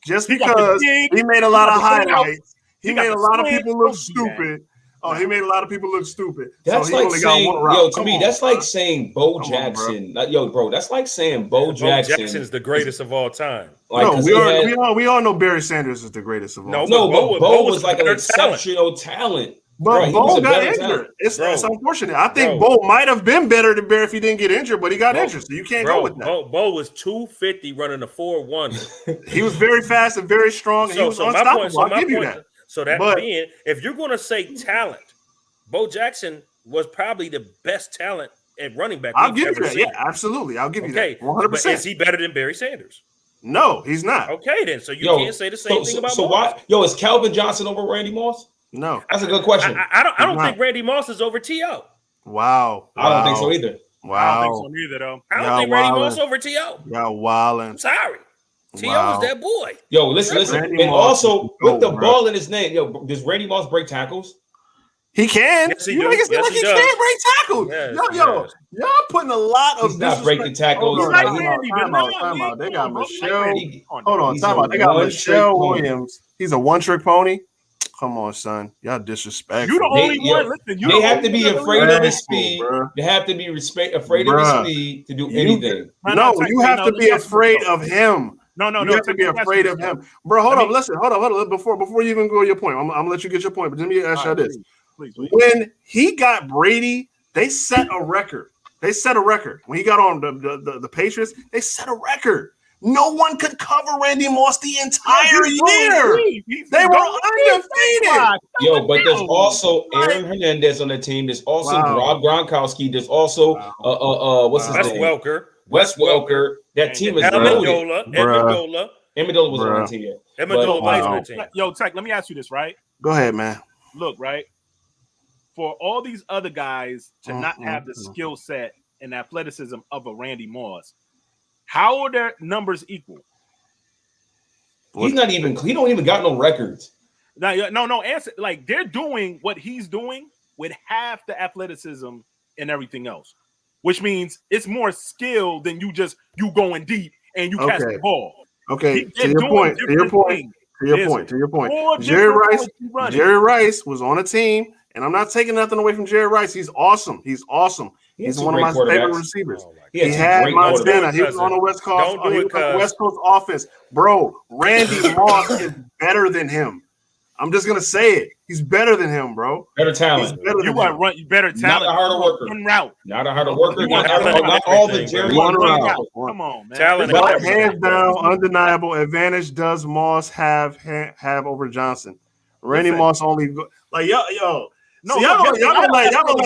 just because he made a lot of highlights, he made a lot of people look stupid. He made a lot of people look stupid. That's like saying, to me, that's like saying Bo Jackson. That's like saying Bo Jackson. Bo Jackson's the greatest of all time. Like, we all know Barry Sanders is the greatest of all time. But Bo was like an exceptional talent. But Bo got injured. It's unfortunate. I think Bo might have been better than Bear if he didn't get injured, but he got injured, so you can't go with that. Bo was 250 running a 4.1. He was very fast and very strong, and he was unstoppable. I'll give you that. So being, if you're going to say talent, Bo Jackson was probably the best talent at running back. I'll give you that. Yeah, absolutely. I'll give you that. 100%. But is he better than Barry Sanders? No, he's not. Okay, then. So you can't say the same thing about Moss. Why? Is Calvin Johnson over Randy Moss? No, that's a good question. I don't think Randy Moss is over T.O. Wow. I don't think so either. Wow. I don't think so neither, though. I don't think Randy Moss over T.O. Y'all wildin'. I'm sorry. T.O. is that boy. Yo, listen. And also, with the ball in his name, does Randy Moss break tackles? He can. Yes, he you make it seem like he can't break tackles. Yes, y'all putting a lot of. He's not breaking tackles. Time out. They got Michelle. Hold on, time out. They got Michelle Williams. He's a one-trick pony. Come on, son. Y'all disrespectful. You the only one. Listen, they have to be afraid of his speed. They have to be afraid of his speed to do anything. No, you have to be afraid of him. No. You have to be afraid of him, bro. Hold on. Listen. Hold on. Before you even go to your point, I'm gonna let you get your point. But let me ask you this: when he got Brady, they set a record. When he got on the Patriots, they set a record. No one could cover Randy Moss the entire year. They were undefeated. But there's also Aaron Hernandez on the team. There's also Rob Gronkowski. There's also what's his name? Wes Welker. That team is Amendola. Amendola was on the team. Amendola was on the team. Yo, Tech, let me ask you this, right? Go ahead, man. Look, right? For all these other guys to not have the skill set and athleticism of a Randy Moss, how are their numbers equal? He don't even got no records. No. Answer. Like, they're doing what he's doing with half the athleticism and everything else, which means it's more skill than you going deep and you catch the ball. Okay, to your point. Jerry Rice was on a team, and I'm not taking nothing away from Jerry Rice. He's awesome. He's one of my favorite receivers. He had Montana. He was on the West Coast offense. Bro, Randy Moss is better than him. I'm just gonna say it. He's better than him, bro. Better talent. You got better talent. Not a harder worker. One route. Not a harder worker. Not all the Jerry. One route. Come on, man. Talent. Hands down, undeniable advantage does Moss have over Johnson. Randy Moss only yo. No, y'all don't let the highlights. Y'all don't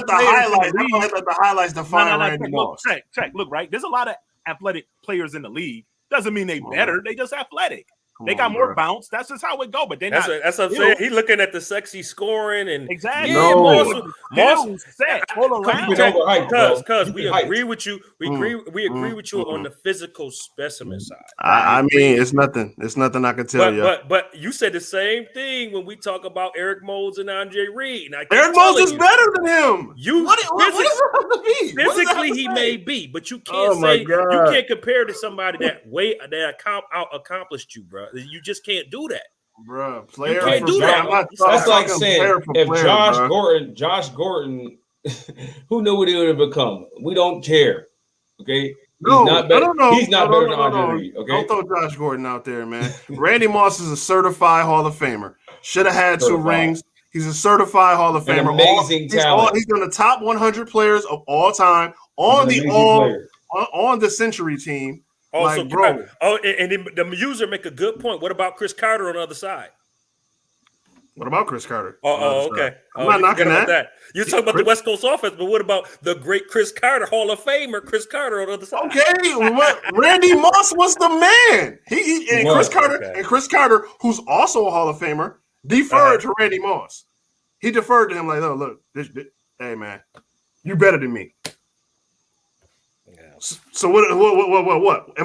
let the highlights define Randy Moss. Check. Look, right. There's a lot of athletic players in the league. Doesn't mean they better. They just athletic. They got more bounce. That's just how it go. But that's what I'm saying. He looking at the sexy scoring and exactly. Yeah, Moss set all around. Because we agree with you. We agree with you on the physical specimen side. I mean, it's nothing. It's nothing I can tell you. But you said the same thing when we talk about Eric Moulds and Andre Reed. Eric Moulds is better than him. What is that to be? Physically, he may be, but you can't you can't compare to somebody that accomplished you, bro. You just can't do that, bro. Player can't do that. That's like saying if Josh Gordon, who knew what he would have become? We don't care. Okay, he's not better than Andre Reed. Okay, don't throw Josh Gordon out there, man. Randy Moss is a certified Hall of Famer. Should have had 2 rings. He's a certified Hall of Famer. Amazing talent. He's on the top 100 players of all time on the century team. Also, bro. And the user make a good point. What about Chris Carter on the other side? What about Chris Carter? Okay. I'm not knocking that. You're talking about the West Coast offense, but what about the great Chris Carter, Hall of Famer Chris Carter on the other side? Okay, Randy Moss was the man. Chris Carter, who's also a Hall of Famer, deferred to Randy Moss. He deferred to him like, look, hey man, you better than me. So what? Am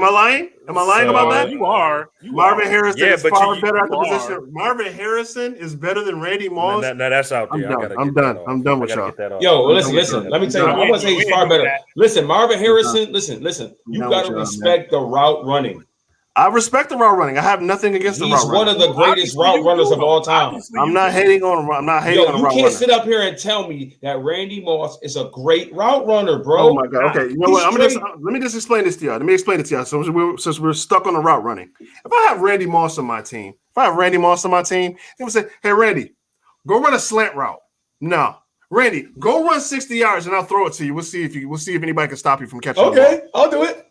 I lying? Am I lying about that? You are. Marvin Harrison is far better at the position. Marvin Harrison is better than Randy Moss. No, that's out there. I'm done. I'm done with y'all. Yo, listen. Let me tell you. I'm gonna say he's far better. Listen, Marvin Harrison. Listen. You gotta respect the route running. I respect the route running. I have nothing against the route running. He's one of the greatest route runners of all time. I'm not hating on him. I'm not hating on the route runner. You can't sit up here and tell me that Randy Moss is a great route runner, bro. Oh my God. Okay, you know what? Let me just explain this to y'all. Let me explain it to y'all. Since we're stuck on the route running, if I have Randy Moss on my team, they would say, "Hey, Randy, go run a slant route." No, Randy, go run 60 yards and I'll throw it to you. We'll see if anybody can stop you from catching. Okay, I'll do it.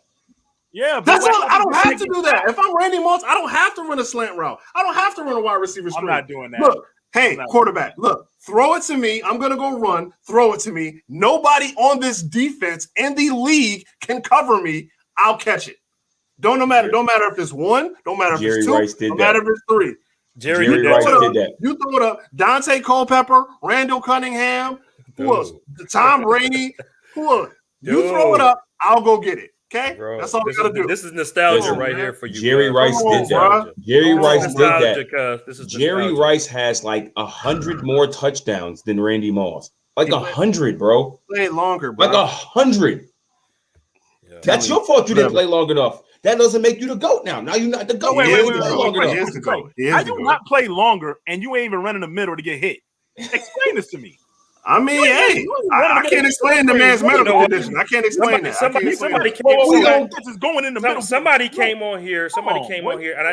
Yeah, that's all. I don't have to do that. If I'm Randy Moss, I don't have to run a slant route. I don't have to run a wide receiver screen. I'm not doing that. Look, hey, quarterback, look, throw it to me. I'm going to go run. Throw it to me. Nobody on this defense in the league can cover me. I'll catch it. Don't matter if it's 1. Don't matter if it's 2. Don't matter if it's 3. Jerry Rice did that. You throw it up. Dante Culpepper, Randall Cunningham. Who else? Tom Brady. Who else? You throw it up. I'll go get it. Okay, bro, that's all we gotta do. This is nostalgia right here for you. Jerry Rice did that. Jerry Rice did that. Jerry Rice has like 100 more touchdowns than Randy Moss. Like 100, bro. Play longer, bro. Like 100. Yeah. That's your fault. You didn't play long enough. That doesn't make you the GOAT now. Now you're not the GOAT. He is the GOAT. How you not play longer and you ain't even running the middle to get hit? Explain this to me. I mean, hey, I can't explain the man's medical condition. I can't explain that. Somebody came on here.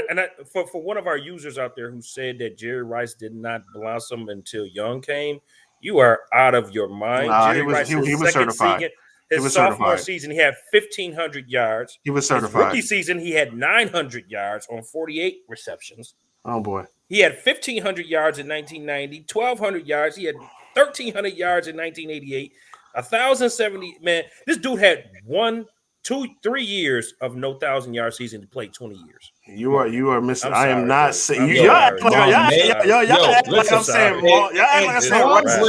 And for one of our users out there who said that Jerry Rice did not blossom until Young came, you are out of your mind. Jerry Rice, he was certified. His sophomore season, he had 1,500 yards. He was certified. His rookie season, he had 900 yards on 48 receptions. Oh boy. He had 1,500 yards in 1990, 1,200 yards. He had 1,300 yards in 1988, 1,070. Man, this dude had 1, 2, 3 years of no 1,000-yard season to play 20 years. You are missing. I am not saying y'all act like I'm saying Rice is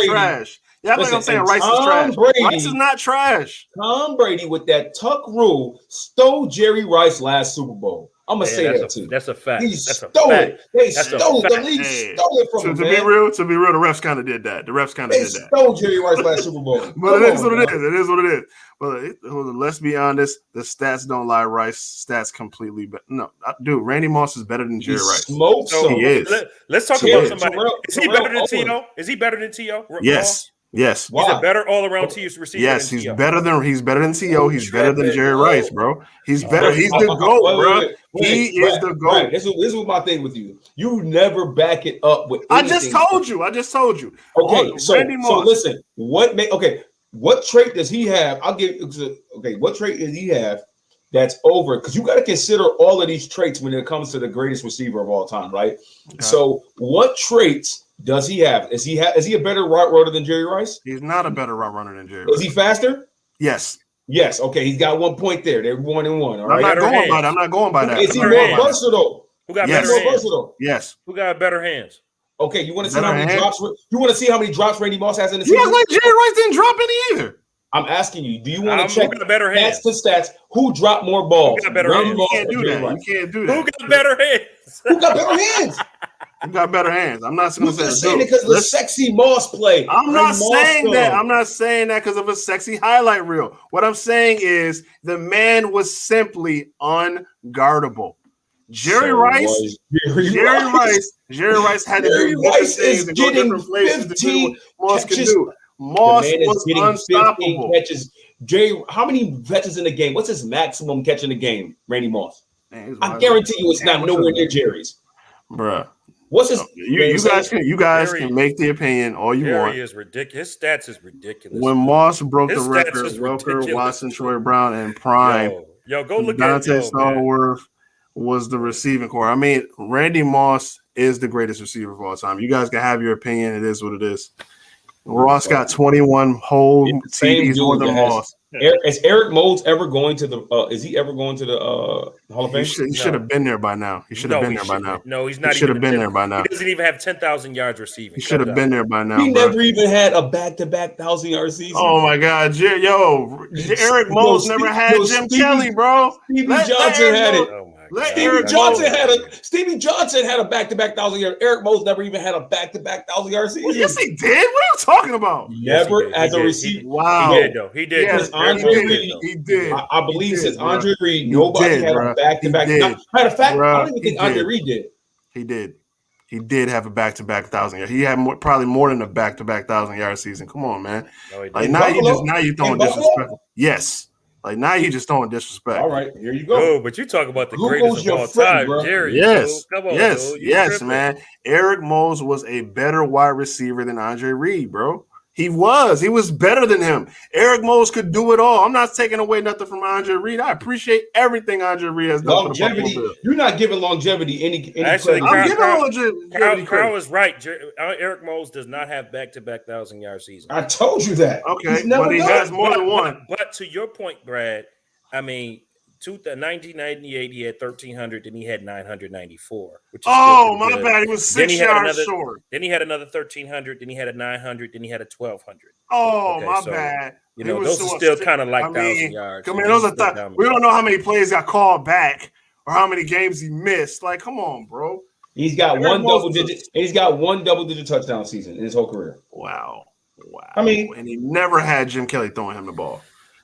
trash. Y'all act like I'm saying Rice is trash. Rice is not trash. Tom Brady with that tuck rule stole Jerry Rice last Super Bowl. I'm gonna say that too. That's a fact. He stole it. They stole it. The league stole it from him. To be real, the refs kind of did that. They stole Jerry Rice last Super Bowl. But it is what it is. It is what it is. But let's be honest. The stats don't lie. Rice stats completely. But no, dude, Randy Moss is better than Jerry Rice. He is. Let's talk about somebody. Is he better than T.O.? Is he better than T.O.? Yes. Yes. He's a better all-around receiver. Yes, he's better than T.O. He's better than Jerry Rice, bro. He's better. He's the GOAT, bro. He is the GOAT. Right. This was my thing with you. You never back it up with anything. I just told you. Okay, so listen. What trait does he have? What trait does he have that's over? Because you got to consider all of these traits when it comes to the greatest receiver of all time, right? Okay. So what traits does he have? Is he a better route runner than Jerry Rice? He's not a better route runner than Jerry Rice. Is he faster? Yes. Yes. Okay, he's got 1 point there. They're 1-1. All right. I'm not going by that. Is he more versatile? Who got better hands? Versatile? Yes. Who got better hands? Okay, you want to see how many drops? You want to see how many drops Randy Moss has in the season? Yeah, like Jerry Rice didn't drop any either. I'm asking you. Do you want to check better hands? Stats? Who dropped more balls? Who got better hands? You can't do that. You can't do that. Who got better hands? Who got better hands? Who got better hands? I'm not going to say just saying it because of the sexy Moss play. I'm not saying that. I'm not saying that because of a sexy highlight reel. What I'm saying is the man was simply unguardable. Jerry Rice had to do different things and go different places to do what Moss can do. Moss was unstoppable. Catches. How many catches in the game? What's his maximum catch in the game, Randy Moss? Man, I guarantee you it's not nowhere near Jerry's. Bruh. What's his? You guys can make the opinion all you want. Jerry is ridiculous. His stats is ridiculous. When Moss broke the record, Welker, Watson, Troy Brown, and Prime, go look Dante at Stallworth was the receiving core. I mean, Randy Moss is the greatest receiver of all time. You guys can have your opinion. It is what it is. Ross got 21 whole TDs more than Moss. Is Eric Moulds ever going to the? Is he ever going to the Hall of Fame? He should have been there by now. He should have been there by now. No, he's not. He should have been there by now. He doesn't even have 10,000 yards receiving. He should have been there by now. He never even had a back-to-back 1,000-yard season. Oh my God, Eric Moulds never had Jim Kelly, bro. Stevie Johnson had it. Stevie Johnson had a back-to-back 1,000-yard. Eric Moulds never even had a back-to-back 1,000-yard season. Yes, he did. What are you talking about? Never as a receiver. Wow. He did though. He did. Yes, Andre Reed. He did. I believe since Andre Reed, nobody had a back-to-back. Matter of fact, I don't even think Andre Reed did. He did. He did have a back-to-back 1,000-yard. He had probably more than a back-to-back 1,000-yard season. Come on, man. No, like now you throwing disrespect. Yes. Like now you just throwing disrespect. All right, here you go. Oh, but you talk about the greatest of all time, bro. Jerry. Yes. Come on, yes, man. Eric Moulds was a better wide receiver than Andre Reed, bro. He was better than him. Eric Moulds could do it all. I'm not taking away nothing from Andre Reed. I appreciate everything Andre Reed has done. Longevity. You're not giving longevity any Actually, I'm giving longevity. Carl is right. Eric Moulds does not have back-to-back 1,000-yard seasons. I told you that. Okay, but he has more than one. But to your point, Brad, I mean, 1998 he had 1,300, then he had 994. Which is my bad. He was 6 yards short. Then he had another 1,300, then he had a 900, then he had a 1,200. Oh, my bad. You know, those are still kind of like 1,000 yards. I mean, those are we don't know how many plays got called back or how many games he missed. Like, come on, bro. He's got one double-digit. He's got one double-digit touchdown season in his whole career. Wow. I mean, and he never had Jim Kelly throwing him the ball.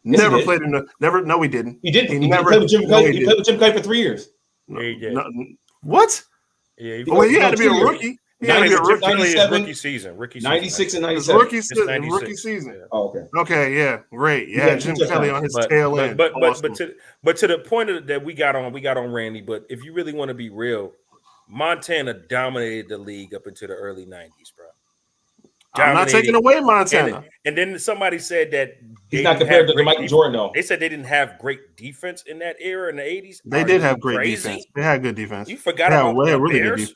Never played in the never. No, he didn't. He didn't. He played with Jim Kelly. He played with Jim Kelly for 3 years. No, what? Yeah, he had to be a rookie. He had to be a rookie season. 96 and 97. Rookie season. Oh, okay. Okay, yeah, great. Yeah, Jim Kelly on his tail end. But to the point that we got on Randy. But if you really want to be real, Montana dominated the league up into the early 90s, bro. I'm not taking away Montana. And then somebody said that he's not compared to Michael Jordan, though. They said they didn't have great defense in that era in the 80s. They did have great defense. They had good defense. You forgot about the really Bears.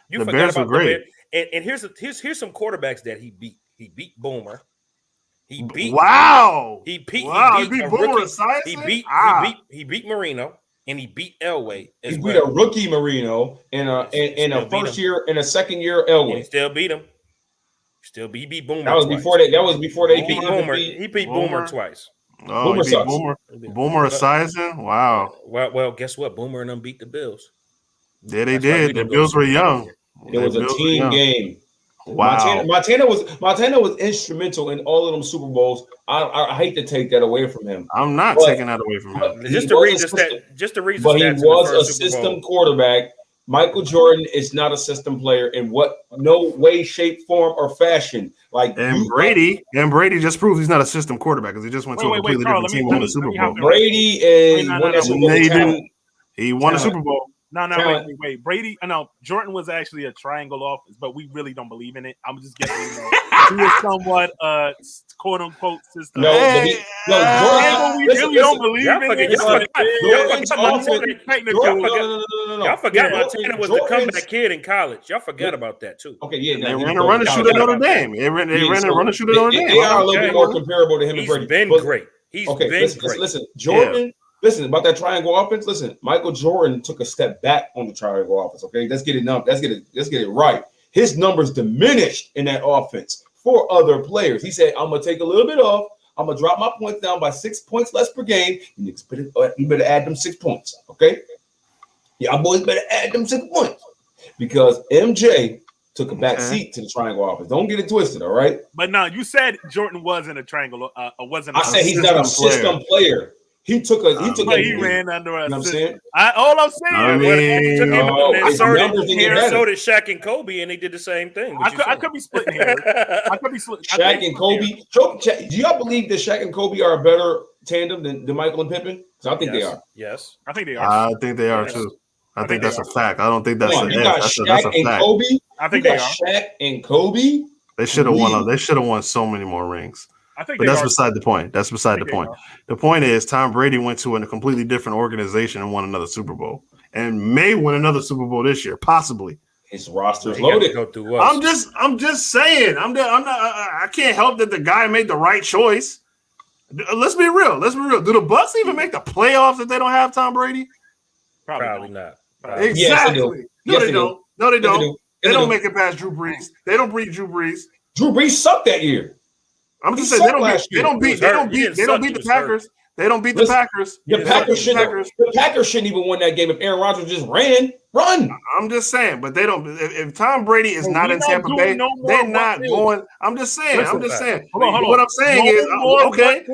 The Bears were great. And here's some quarterbacks that he beat. He beat Boomer. He beat Wow. He beat Boomer. He beat Marino. And he beat Elway. He beat a rookie Marino in a second year Elway. He still beat him. He beat Boomer. That was before they beat Boomer. He beat Boomer twice. Oh, Boomer sucks. Boomer Esiason? Wow. Well, guess what? Boomer and them beat the Bills. Yeah, they did. The Bills were young. It was a team game. Wow. Montana was instrumental in all of them Super Bowls. I hate to take that away from him. I'm not taking that away from him. Just to read the but he was a system quarterback. Michael Jordan is not a system player in no way, shape, form, or fashion. Brady just proved he's not a system quarterback because he just went to a completely different team and won the Super Bowl. Brady won that Super Bowl. He won a Super Bowl. No, wait. Brady, Jordan was actually a triangle offense, but we really don't believe in it. I'm just guessing. He was somewhat quote unquote system. Jordan. We really don't believe in it. Y'all forgot Montana was the comeback kid in college. Y'all forgot about that too. Okay, yeah. They ran a run and shoot at Notre Dame. They ran a run and shoot at Notre Dame. They are a little bit more comparable to him and Brady. He's been great. He's okay. been great. Listen, Jordan. Yeah. Listen about that triangle offense. Listen, Michael Jordan took a step back on the triangle offense. Okay, let's get it right. His numbers diminished in that offense for other players. He said, "I'm gonna take a little bit off. I'm gonna drop my points down by 6 points less per game. You better add them 6 points, okay? Y'all boys better add them 6 points because MJ took a back seat to the triangle offense. Don't get it twisted, all right? But no, you said Jordan wasn't a triangle. Wasn't. I said he's not a system player. He took a. He ran under a. You know what I'm saying? All I'm saying. So did Shaq and Kobe, and they did the same thing. I could be splitting hairs. Shaq and Kobe. Do y'all believe that Shaq and Kobe are a better tandem than Michael and Pippen? Because I think they are. Yes, I think they are. I think they are too. I think that's a fact. I don't think that's you got Shaq and Kobe. I think they are. Shaq and Kobe. They should have won. They should have won so many more rings. But that's beside the point. That's beside the point. The point is Tom Brady went to a completely different organization and won another Super Bowl, and may win another Super Bowl this year, possibly. His roster's loaded. I'm just saying. I can't help that the guy made the right choice. Let's be real. Do the Bucks even make the playoffs if they don't have Tom Brady? Probably not. Exactly. Yes, they don't. No, they don't. They don't make it past Drew Brees. They don't beat Drew Brees. Drew Brees sucked that year. I'm just saying they don't beat the Packers. They don't beat the Packers. The Packers shouldn't even win that game if Aaron Rodgers just run. I'm just saying, but they don't. If Tom Brady is not in Tampa Bay, they're not going. I'm just saying. Hold on. What I'm saying is okay.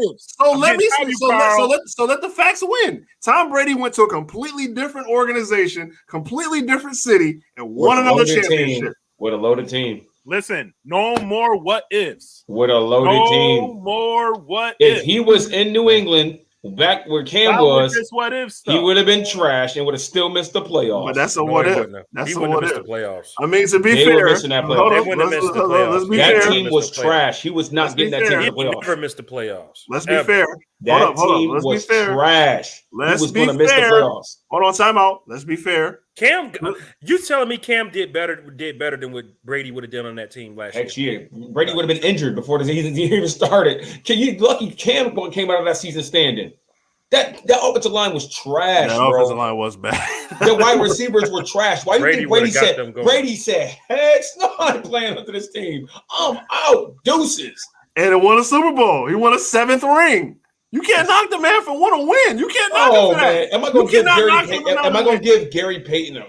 So let the facts win. Tom Brady went to a completely different organization, completely different city, and won another championship with a loaded team. Listen, no more what ifs. With a loaded team. No more what ifs. If he was in New England, back where Cam was, he would have been trash and would have still missed the playoffs. But that's a what if. That's a what if. The playoffs. I mean, to be fair, let's be that fair. team was trash. He was not getting that team in the playoffs. Never missed the playoffs. Let's be fair. That team was trash. Let's be fair. Hold on, time out. Let's be fair. Cam, you telling me Cam did better than what Brady would have done on that team last year? Brady would have been injured before the season even started. Lucky Cam came out of that season standing. That offensive line was trash. That offensive line was bad. The wide receivers were trash. Why do you think Brady said, "Heck no, I'm playing under this team. I'm out, deuces." And it won a Super Bowl. He won a 7th ring. You can't knock the man for one to win. You can't knock him for that. Am I going to give Gary Payton a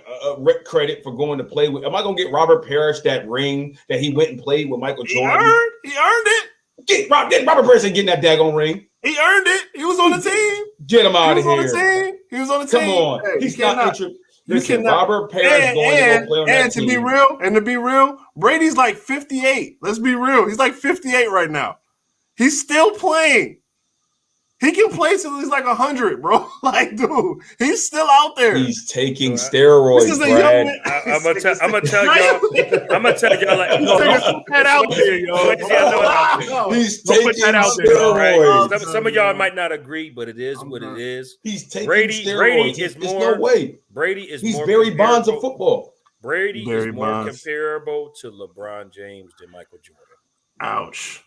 credit for going to play with? Am I going to get Robert Parrish that ring that he went and played with Michael Jordan? He earned it. Get Robert Parrish and getting that daggone ring. He earned it. He was on the team. Get him out of here. He was on the team. Come on. Hey, he's not interested. Listen, Robert Parrish going to go play on that team. To be real, Brady's like 58. Let's be real. He's like 58 right now. He's still playing. He can play till he's like 100, bro. Like, dude, he's still out there. He's taking steroids, Brad. I'm gonna tell y'all. Like, put that out there, yo. He's taking steroids. Right? Some of y'all might not agree, but it is what it is. He's taking steroids. There's no way. Brady is. He's Barry Bonds of football. Brady is more comparable to LeBron James than Michael Jordan. Ouch.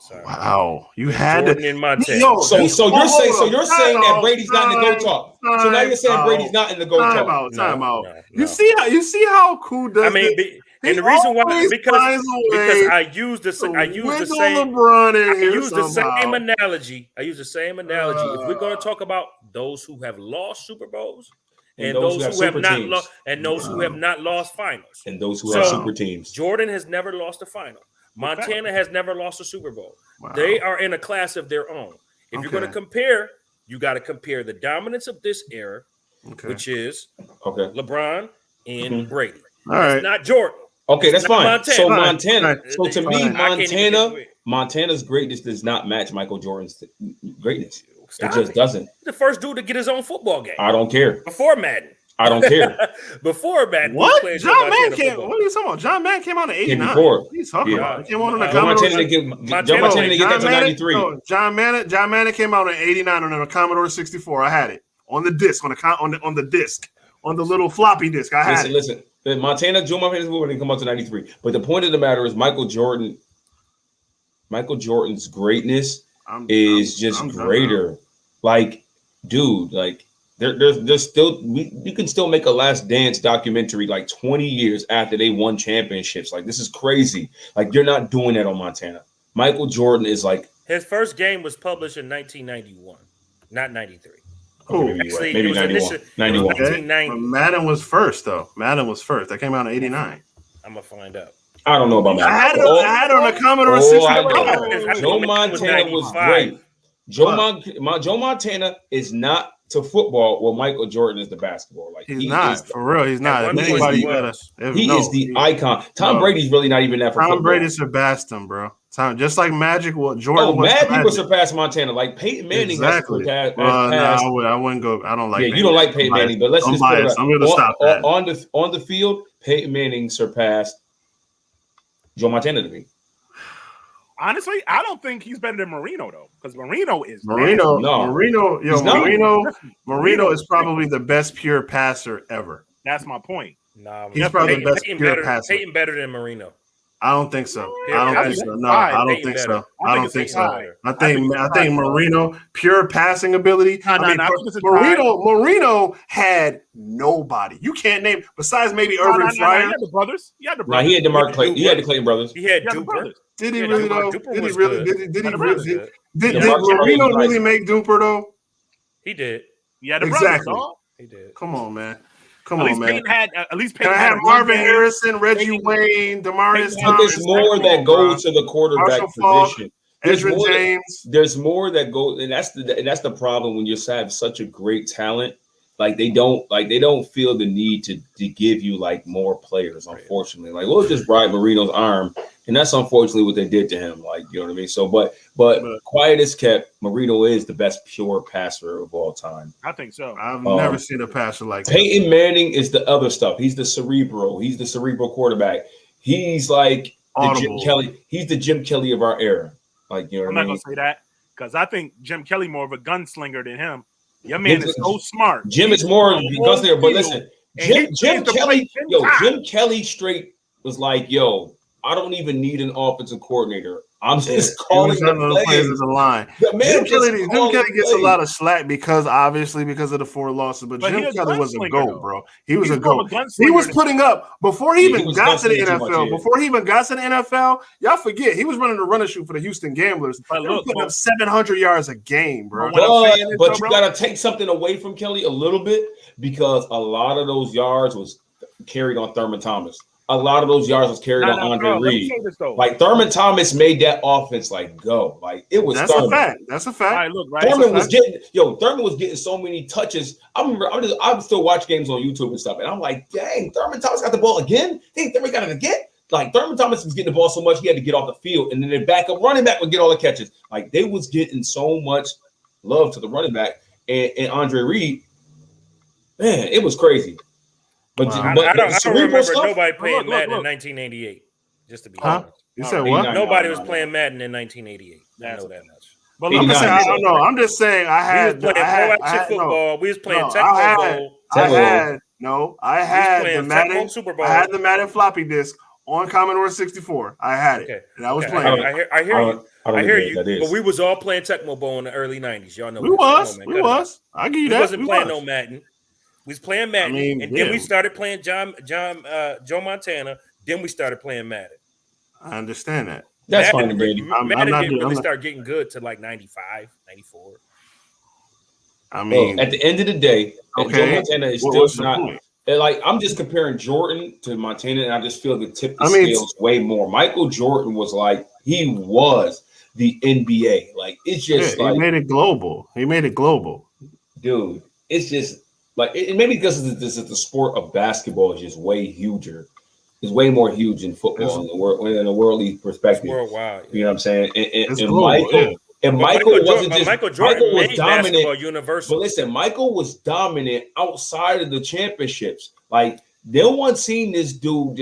Sorry. Wow, you had Jordan in my team. So you're saying that Brady's not in the GOAT talk. So now you're saying Brady's not in the GOAT talk. Time out. You see how cool does. I mean, and the reason why because I use the same analogy. I use the same analogy. If we're going to talk about those who have lost Super Bowls. And those who have not lost, and those who have not lost finals, and those who have super teams. Jordan has never lost a final. Montana has never lost a Super Bowl. Wow. They are in a class of their own. If you're going to compare, you got to compare the dominance of this era, which is LeBron and Brady. All right. It's not Jordan. Okay, that's fine. Montana. So Montana. So to me, Montana's greatness does not match Michael Jordan's greatness. It just doesn't. He's the first dude to get his own football game. I don't care. Before Madden. I don't care. Before Madden. What? John Madden came. What are you talking about? John Madden came out in '89. What are you talking about? He came out on the Commodore. John Madden didn't get that to '93. No, John Madden came out in '89 on the Commodore 64. I had it on the disc, on the disc, on the little floppy disk. I had it. Listen. Montana didn't come out to '93. But the point of the matter is, Michael Jordan's greatness is just greater. Like, dude, like there's still you can still make a Last Dance documentary like 20 years after they won championships. Like, this is crazy. Like, you're not doing that on Montana. Michael Jordan is like, his first game was published in 1991, not 93. Okay, Actually, maybe it was 91. 91. 1990. Well, Madden was first, though. Madden was first. That came out in '89. I'm gonna find out. I don't know about Madden. I had it on the Commodore 64. Joe Montana was great. Joe Montana is not to football what Michael Jordan is to basketball. Like, he's not for real. He's not. He is the icon. Tom Brady's really not even that for Tom football. Brady surpassed him, bro. Just like Magic. What Jordan was. Mad people surpassed Montana. Like Peyton Manning. Exactly. I wouldn't go. I don't like. Yeah, you don't like Peyton Manning, but let's just put it I'm going to stop that. On the field, Peyton Manning surpassed Joe Montana to me. Honestly, I don't think he's better than Marino though, because Marino is Marino is probably the best pure passer ever. That's my point. Nah, he's probably the best pure passer. Peyton better than Marino. I don't think so. I don't think so. No, I don't think so. I don't think so. I think Marino pure passing ability. Marino had nobody. You can't name besides maybe Irvin Fryer. He had the brothers. He had DeMar Clayton. He had the Clayton brothers. He had Duper. Did he really though? Did Marino really make Duper though? He did. Yeah, exactly. He did. Come on, man. At least Peyton had Marvin Harrison, Reggie Wayne, Demarius Thomas. There's more that goes to the quarterback position. There's more that goes, and that's the problem when you have such a great talent. Like, they don't feel the need to give you like more players. Unfortunately, like, we'll just ride Marino's arm, and that's unfortunately what they did to him. Like, you know what I mean. So, but quiet as kept, Marino is the best pure passer of all time. I think so. I've never seen a passer like Peyton Manning is the other stuff. He's the cerebral. He's the cerebral quarterback. He's like the Jim Kelly. He's the Jim Kelly of our era. Like, you know what I mean. I'm not gonna say that because I think Jim Kelly more of a gunslinger than him. Your man is so smart. Jim is more gunslinger, but listen, Jim Kelly straight was like, yo, I don't even need an offensive coordinator. I'm just calling the plays as a line. Jim Kelly gets a lot of slack because of the 4 losses, but Jim Kelly was a GOAT, bro. He was a GOAT. He was putting up before he even got to the NFL. Before he even got to the NFL, y'all forget he was running the run and shoot for the Houston Gamblers. They were putting up 700 yards a game, bro. But you gotta take something away from Kelly a little bit because a lot of those yards was carried on Thurman Thomas. A lot of those yards was carried on Andre Reed. Like, Thurman Thomas made that offense like go. Like, it was. That's a fact. That's a fact. Thurman was getting so many touches. I remember I still watch games on YouTube and stuff, and I'm like, dang, Thurman Thomas got the ball again. Dang, Thurman got it again. Like, Thurman Thomas was getting the ball so much he had to get off the field, and then the backup running back would get all the catches. Like, they was getting so much love to the running back and Andre Reed. Man, it was crazy. But, I don't remember nobody playing Madden in 1988. Just to be honest, you said what? Nobody was playing Madden in 1988. I know that much. But I don't know. I'm just saying I had we was playing proactive football. We was playing Tecmo Bowl. I had the Madden Super Bowl. I had the Madden floppy disk on Commodore 64. I had it, and I was playing. I hear you. But we was all playing Tecmo Bowl in the early 90s. Y'all know we was. I give you that. We wasn't playing no Madden. We was playing Madden, then we started playing Joe Montana. Then we started playing Madden. I understand that. That's fine, baby. Madden didn't really start getting good to like 95, 94. I mean, at the end of the day, Joe Montana is still not. Like, I'm just comparing Jordan to Montana, and I just feel the tip of the scales way more. Michael Jordan was like, he was the NBA. Like, it's just like he made it global. Dude. It's just. Like, it maybe because the sport of basketball is just way huger. It's way more huge in football in a worldly perspective. Worldwide, you know what I'm saying? Michael was dominant. Universal. But listen, Michael was dominant outside of the championships. Like, no one seen this dude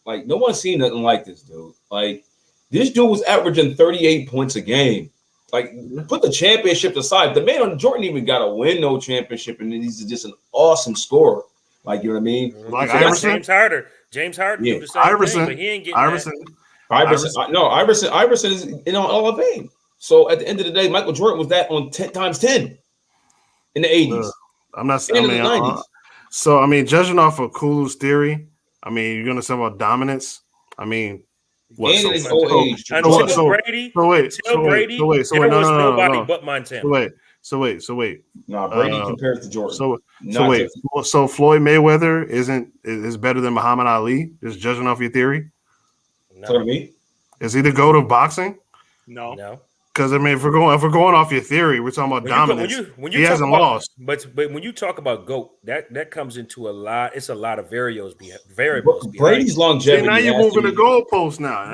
no one seen nothing like this dude. Like, this dude was averaging 38 points a game. Like, put the championship aside. The man on Jordan even got to win no championship, and he's just an awesome scorer. Like, you know what I mean? Like James Harden. James Harden do the same thing, but he ain't getting Iverson is in Hall of Fame. So at the end of the day, Michael Jordan was that on 10 times 10 in the 80s. I'm not and in the 90s. So I mean, judging off of Kulu's theory, I mean, you're gonna say about dominance. I mean, what? And in his old age. Until Brady, there was nobody but Montana. So wait. Nah, Brady compares to Jordan. So Floyd Mayweather is better than Muhammad Ali? Just judging off your theory? No. Me? Is he the GOAT of boxing? No. Because I mean, if we're going off your theory, we're talking about dominance. He hasn't lost. But when you talk about GOAT, that comes into a lot. It's a lot of variables. Brady's longevity. See, now you're moving the goalpost now.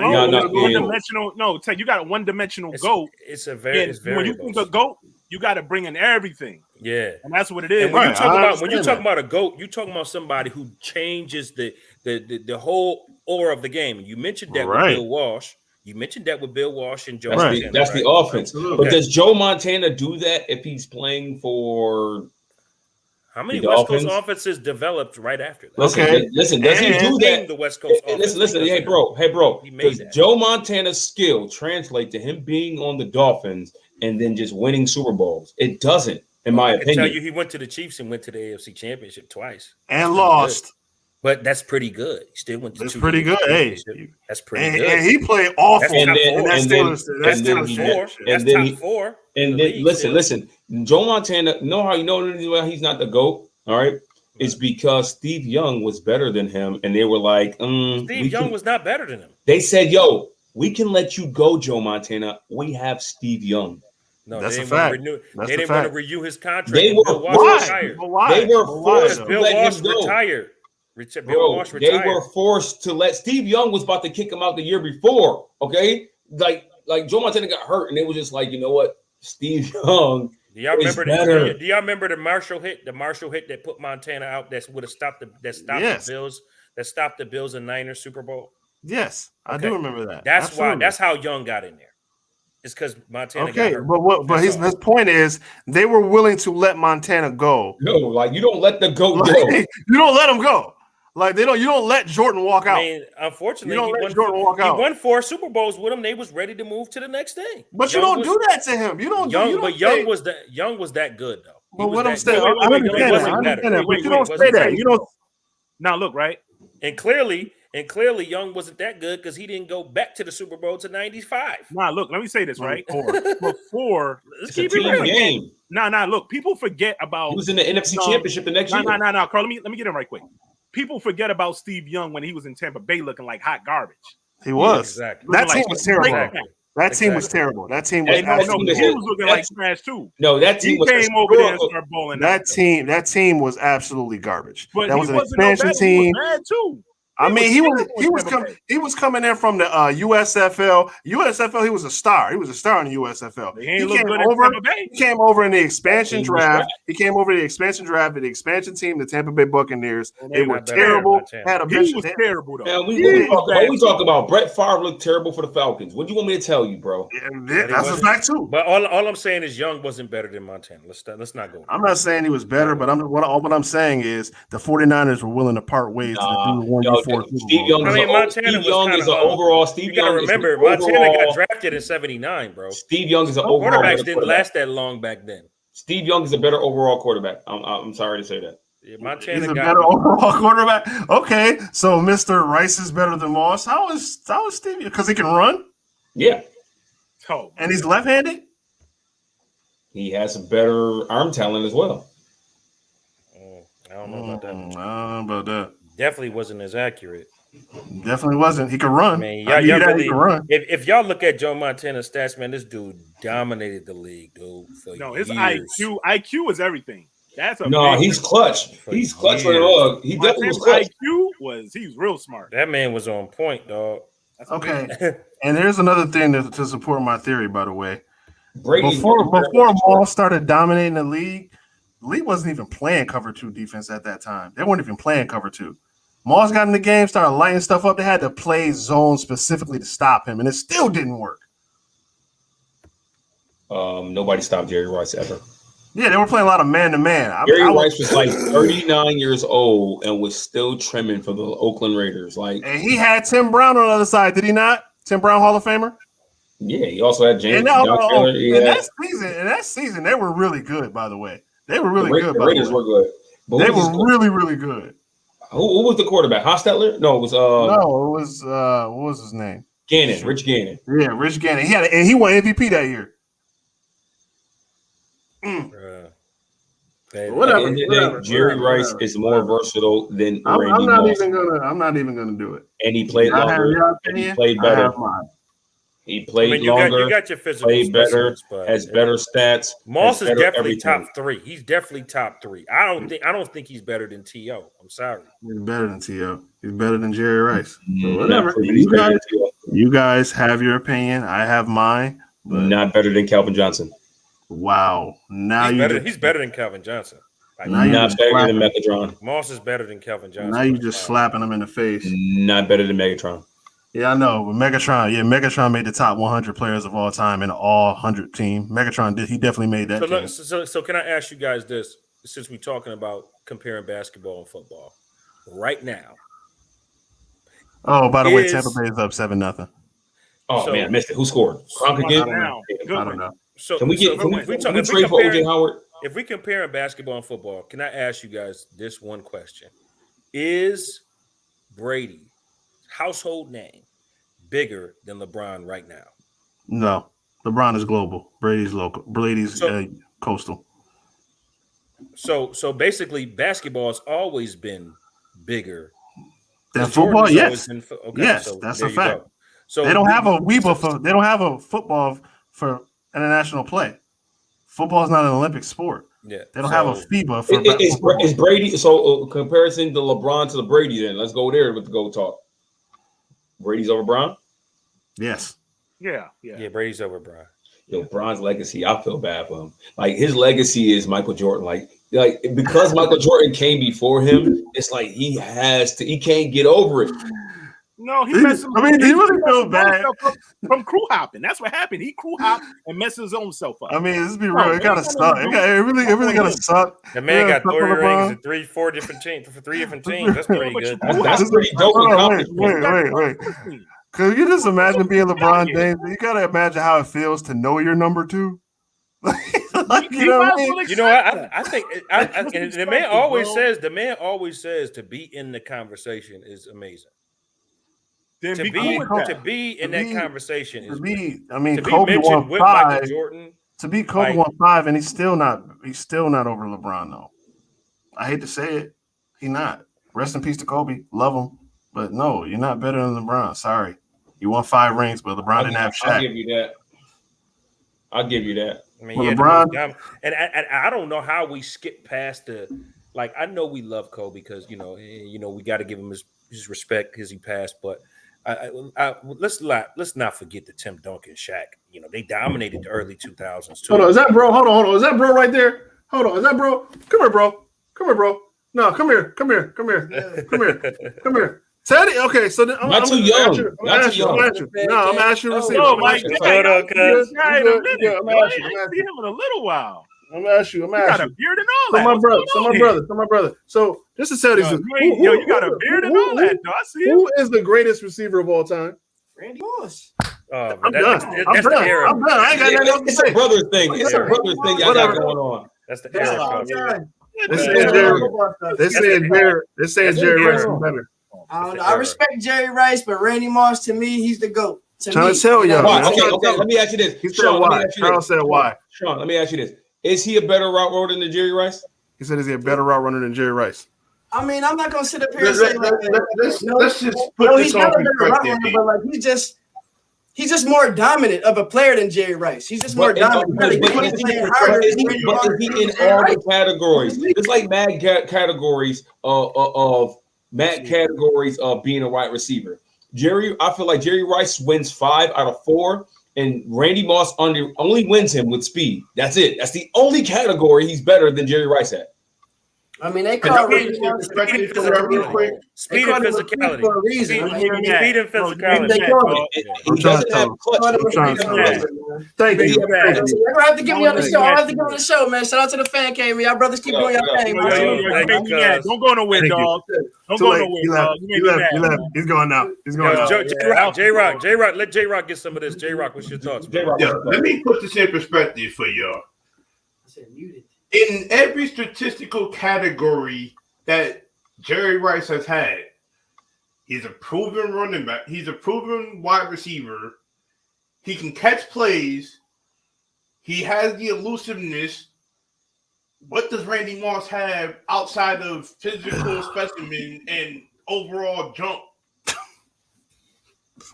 No, Ted, you got a one-dimensional GOAT. It's variables. When you think of GOAT, you got to bring in everything. Yeah, and that's what it is. And when you talk about a GOAT, you're talking about somebody who changes the whole aura of the game. And you mentioned that with Bill Walsh. You mentioned that with Bill Walsh and Joe Montana. That's the offense. Absolutely. But does Joe Montana do that if he's playing for how many West Coast offenses developed right after that? Listen, does he do that? The West Coast listen, hey, bro. Does Joe Montana's skill translate to him being on the Dolphins and then just winning Super Bowls? It doesn't, in my opinion. I can tell you he went to the Chiefs and went to the AFC Championship twice. And lost. But that's pretty good. He still went to That's pretty good. Hey, that's pretty good. And he played awful. That's top four. And then listen. Joe Montana, know how you know he's not the GOAT? All right. It's because Steve Young was better than him, and they were like, Steve Young was not better than him. They said, "Yo, we can let you go, Joe Montana. We have Steve Young." No, that's a fact. They didn't want to renew his contract. They were retired. They were forced to let him go. Retired. They were forced to let Steve Young was about to kick him out the year before. Okay, like Joe Montana got hurt, and they were just like, you know what, Steve Young. Do y'all remember the Marshall hit? The Marshall hit that put Montana out. That would have stopped the Bills. That stopped the Bills and Niners Super Bowl. Yes, I do remember that. That's Absolutely. Why. That's how Young got in there. It's because Montana got hurt. But his point is they were willing to let Montana go. No, like you don't let the GOAT go. You don't let him go. Like you don't let Jordan walk out. I mean, unfortunately, he won 4 Super Bowls with him. They was ready to move to the next thing. But you don't do that to him. Young was that good though. But what I'm saying, I understand that. But you don't say that. You don't. Now look, right? And clearly, Young wasn't that good because he didn't go back to the Super Bowl to '95. Nah, look, let me say this, right? Before let's keep it real. Game. Nah, look, people forget about he was in the NFC Championship the next year. Nah, Carl, let me get in right quick. People forget about Steve Young when he was in Tampa Bay looking like hot garbage. He was. Exactly. That team was terrible. That team was terrible. That team was. He was looking like trash too. No, that team came over there and started bowling. That team was absolutely garbage. But that was an expansion team. He was bad too. I mean, he was coming in from the USFL. USFL, he was a star. He was a star in the USFL. He came over in the expansion draft. He came over to the expansion draft with the expansion team, the Tampa Bay Buccaneers. They were terrible. He was terrible though. We talk about Brett Favre looked terrible for the Falcons. What do you want me to tell you, bro? That's a fact too. But all I'm saying is Young wasn't better than Montana. Let's not go. I'm not saying he was better, but what I'm saying is the 49ers were willing to part ways to do one. Steve Young is an overall. Steve Young. Remember, Montana got drafted in '79, bro. Steve Young is an overall. Quarterbacks didn't last that long back then. Steve Young is a better overall quarterback. I'm sorry to say that. Yeah, Montana is a better overall quarterback. Okay, so Mr. Rice is better than Moss. How is Steve? Because he can run. Yeah. Oh, and he's left-handed. He has a better arm talent as well. I don't know about that. I don't know about that. Definitely wasn't as accurate. Definitely wasn't. He could run. Man, y'all really, he could run. If y'all look at Joe Montana's stats, man, this dude dominated the league, dude. His IQ is everything. He's clutch. He's clutch for the dog. He definitely was clutch. He's real smart. That man was on point, dog. Okay. And there's another thing to support my theory, by the way. Brady before Ball started dominating the league wasn't even playing cover 2 defense at that time. They weren't even playing cover 2. Moss got in the game, started lighting stuff up. They had to play zone specifically to stop him, and it still didn't work. Nobody stopped Jerry Rice ever. Yeah, they were playing a lot of man-to-man. Jerry Rice was like 39 years old and was still trimming for the Oakland Raiders. And he had Tim Brown on the other side, did he not? Tim Brown, Hall of Famer? Yeah, he also had James. In that season, they were really good. By the way, they were really good. The Raiders were good. But they were really, really good. Who was the quarterback? Hostetler? No, it was what was his name? Gannon, Rich Gannon. Yeah, Rich Gannon. He won MVP that year. Whatever. Jerry Rice is more versatile than Randy Moss. I'm not even gonna do it. And he played longer. And he played better. He played longer. You got your physical played better. Has better stats. Moss is definitely top 3. He's definitely top 3. I don't think he's better than T.O. I'm sorry. He's better than T.O. He's better than Jerry Rice. So whatever. You guys have your opinion. I have mine. Not better than Calvin Johnson. Wow. Now he's better than Calvin Johnson. Not better than Megatron. Moss is better than Calvin Johnson. Now you just slapping him in the face. Not better than Megatron. Yeah, I know. But Megatron made the top 100 players of all time in all 100 team. Megatron did. He definitely made that team. So can I ask you guys this, since we're talking about comparing basketball and football right now? Oh, by the way, Tampa Bay is up 7-0. Oh, man, I missed it. Who scored? Kronk again? I don't know. So can we trade for OJ Howard? If we compare basketball and football, can I ask you guys this one question? Is Brady household name bigger than LeBron right now? No. LeBron is global. Brady's local. Brady's coastal. So basically basketball has always been bigger than football. Yes. Yes, that's a fact. So they don't have a they don't have a football for international play. Football is not an Olympic sport. Yeah, they don't have a FIBA for. Is Brady so comparison to LeBron to the Brady? Then let's go there with the GOAT talk. Brady's over Bron? Yes. Yeah. Brady's over Bron. Yo, Bron's legacy, I feel bad for him. Like his legacy is Michael Jordan. Like because Michael Jordan came before him, it's like he can't get over it. No, he messes. I mean, he really feels bad from crew hopping. That's what happened. He crew hopped and messed his own self up. I mean, let's be real. It gotta suck. It really gotta suck. The man got 3 rings and 3-4 different teams for 3 different teams. That's pretty good. That's pretty dope. Wait. Could you just imagine being LeBron James? You gotta imagine how it feels to know your number 2. You know what I mean? You know, I think the man always says to be in the conversation is amazing. To be in that conversation is Kobe won 5. To be Kobe won 5, and he's still not over LeBron though. I hate to say it, he's not. Rest in peace to Kobe, love him, but no, you're not better than LeBron. Sorry, you won 5 rings, but LeBron didn't have Shaq. I'll give you that. I mean, LeBron, and I don't know how we skip past the. Like, I know we love Kobe because you know we got to give him his respect because he passed, but. Let's not forget the Tim Duncan, Shaq. You know, they dominated the early 2000s too. Hold on, is that bro? Hold on. Is that bro right there? Hold on, is that bro? Come here, bro. No, come here. Teddy. Okay, so then I'm too young. I'm asking you to see. Oh my God! I'm see him in a little while. I'm asking you. You got a beard and all that. So my brother. So just to tell you, you got a beard and all that. Who is the greatest receiver of all time? Randy Moss. I'm done. I ain't got nothing else to say. It's a brother thing. Y'all got going on. That's the era. They're saying Jerry Rice is better. I respect Jerry Rice, but Randy Moss, to me, he's the GOAT. Trying to tell you. Okay. Let me ask you this. He said why. Charles said why. Sean, let me ask you this. Is he a better route runner than Jerry Rice? He said, is he a better route runner than Jerry Rice? I mean, I'm not going to sit up here and say let's just put this on perspective. But like he's just more dominant of a player than Jerry Rice. He's just more dominant. But is he in all the categories? It's like mad categories of being a wide receiver. I feel like Jerry Rice wins 5 out of 4. And Randy Moss only wins him with speed. That's it. That's the only category he's better than Jerry Rice at. I mean, they call Randy Moss speed and physicality. Speed and physicality. For a reason. Speed and physicality. He doesn't have clutch. Thank you. You're gonna have to give me on the show. I'll have to give me on the show, man. Shout out to the fan cave. Y'all brothers keep doing your thing. Don't go nowhere, dog. Don't go nowhere, dog. He left. He's going now. J-Rock, let J-Rock get some of this. J-Rock, what's your thoughts? Let me put this in perspective for y'all. In every statistical category that Jerry Rice has had, he's a proven running back. He's a proven wide receiver. He can catch plays. He has the elusiveness. What does Randy Moss have outside of physical specimen and overall jump?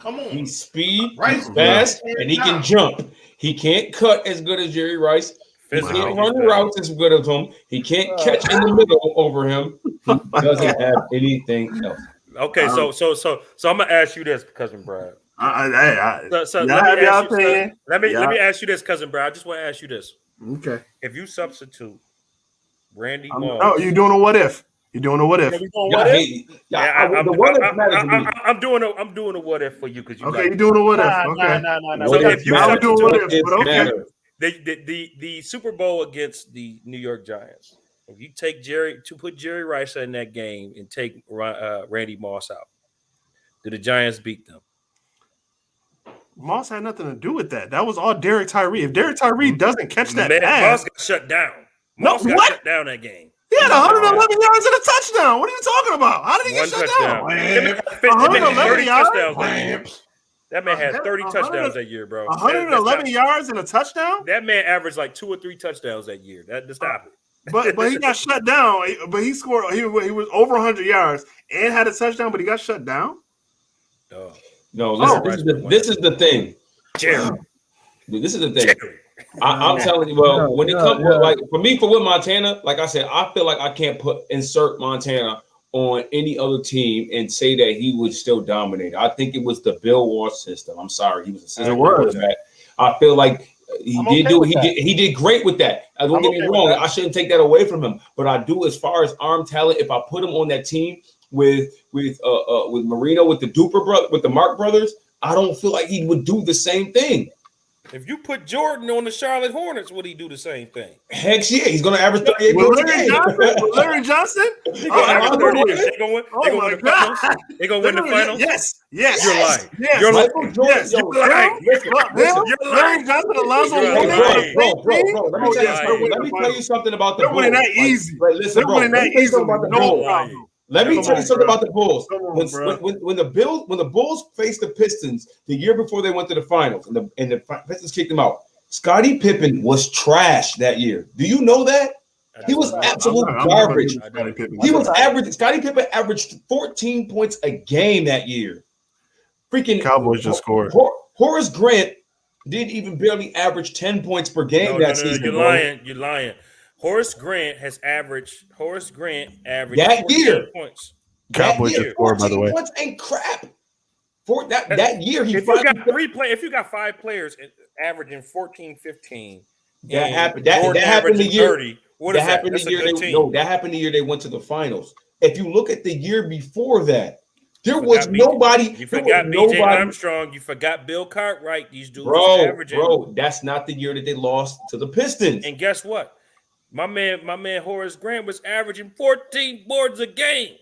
Come on. He's speed, Rice fast, and he can jump. He can't cut as good as Jerry Rice. He can't run the routes as good as him. He can't catch in the middle over him. He doesn't have anything else. Okay, so I'm gonna ask you this, cousin Brad. Let me ask you this, cousin Brad. I just want to ask you this. Okay. If you substitute Randy Moss, oh, you're doing a what if? You're doing a what if? I'm doing a what if for you because you. Okay, you're doing a what if. Okay. So if you doing what if, but okay. The Super Bowl against the New York Giants. If you take put Jerry Rice in that game and take Randy Moss out, do the Giants beat them? Moss had nothing to do with that. That was all Derek Tyree. If Derek Tyree doesn't catch that pass, Moss got shut down. Moss got shut down that game. He had 111 yards and a touchdown. What are you talking about? How did he get shut down? 111 yards. That man had 30 touchdowns that year, bro. 111 yards and a touchdown? That man averaged like 2 or 3 touchdowns that year. To stop it. But he got shut down. But he scored. He was over 100 yards and had a touchdown, but he got shut down? No, listen, this is the thing. Jerry. This is the thing. I'm telling you, well, when it comes like for me, for with Montana, like I said, I feel like I can't insert Montana on any other team and say that he would still dominate. I think it was the Bill Walsh system. I'm sorry, he was a system quarterback. I feel like he did great with that. Don't get me wrong, I shouldn't take that away from him, but I do as far as arm talent. If I put him on that team with Marino, with the Duper brother, with the Mark brothers, I don't feel like he would do the same thing. If you put Jordan on the Charlotte Hornets, would he do the same thing? Heck yeah, he's going to average 38 points a game. Larry Johnson? They're going to win the finals. They're going to win the finals. Yes. You're lying. Yes. You're lying. Yes. You're lying. Larry Johnson allows him Bro, let me tell you something about the Bulls. They're winning that easy. They're winning that easy. No problem. Let me tell you something about the Bulls. When the Bulls faced the Pistons the year before they went to the finals, and the Pistons kicked them out, Scottie Pippen was trash that year. Do you know that? He was absolute garbage. Scottie Pippen averaged 14 points a game that year. Freaking Cowboys just scored. Horace Grant didn't even barely average 10 points per game that season. You're lying. Horace Grant averaged that year points. Cowboys just scored, by the way. Points ain't crap. For that year, if you got 5 players averaging 14, 15, that happened the year. 30, that happened the year they went to the finals. If you look at the year before that, there was nobody. You forgot B.J. Armstrong. You forgot Bill Cartwright. These dudes averaging. Bro, that's not the year that they lost to the Pistons. And guess what? My man Horace Grant was averaging 14 boards a game.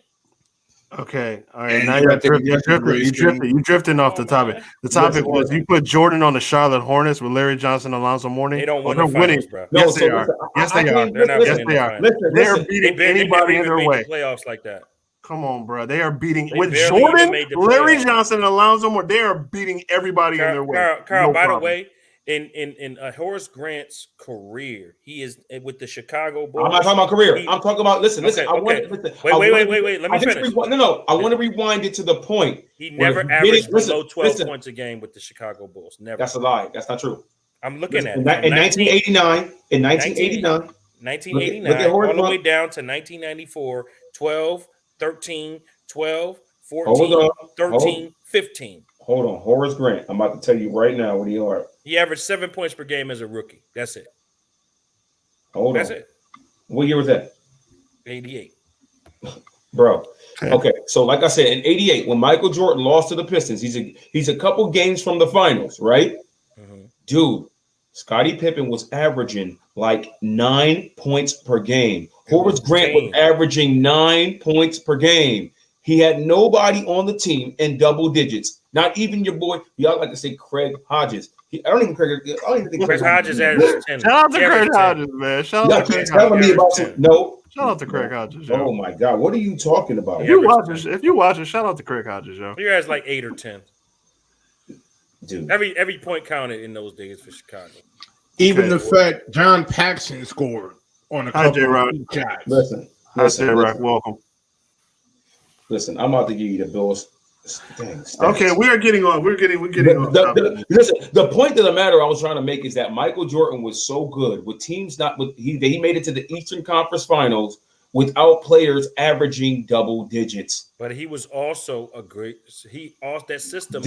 Okay, all right. Now you're drifting off the topic. The topic was you put Jordan on the Charlotte Hornets with Larry Johnson, Alonzo Mourning. They don't win the finals, bro. Yes, they are. Yes, they are. Yes, they are. They're beating anybody in their way. Playoffs like that. Come on, bro. They are beating with Jordan, Larry Johnson, and Alonzo Mourning. They are beating everybody in their way. Carl, by the way, in Horace Grant's career, he is with the Chicago Bulls. I'm not talking about career. I'm talking about listen. Wait. Let me finish. I want to rewind it to the point. He never averaged below 12 points a game with the Chicago Bulls. Never. That's a lie. That's not true. I'm looking at it. In 1989, all the way down to 1994, 12, 13, 12, 14, 13, 15. Hold on, Horace Grant. I'm about to tell you right now what he are. He averaged 7 points per game as a rookie. That's it. That's it. What year was that? 88. Bro. Okay, so like I said, in 88, when Michael Jordan lost to the Pistons, he's a couple games from the finals, right? Mm-hmm. Dude, Scottie Pippen was averaging like 9 points per game. Horace Grant was averaging 9 points per game. He had nobody on the team in double digits. Not even your boy, y'all like to say Craig Hodges. I don't even think Craig Hodges averaged 10. Shout out to Craig Hodges, man. Shout out to Craig Hodges. Shout out to Craig Hodges, yo. Oh my God, what are you talking about? If you watch it, shout out to Craig Hodges, yo. He has like 8 or 10. Dude, every point counted in those days for Chicago. Even the fact John Paxson scored on a couple of shots. Listen, welcome. Listen, I'm about to give you the Bills. Dang, okay, we are getting on. We're getting on. Listen, the point of the matter I was trying to make is that Michael Jordan was so good with teams he made it to the Eastern Conference Finals without players averaging double digits. But he was also a great. That system.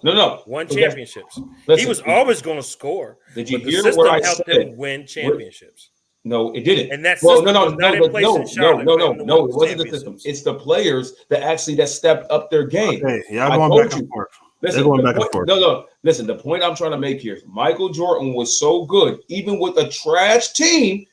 No. Won championships. He was always going to score. Did you hear what I said? Him win championships. No, it didn't. And that system no. It wasn't the system. It's the players that stepped up their game. Okay, y'all going back and forth. Listen, going back and forth. No. Listen, the point I'm trying to make here is Michael Jordan was so good, even with a trash team,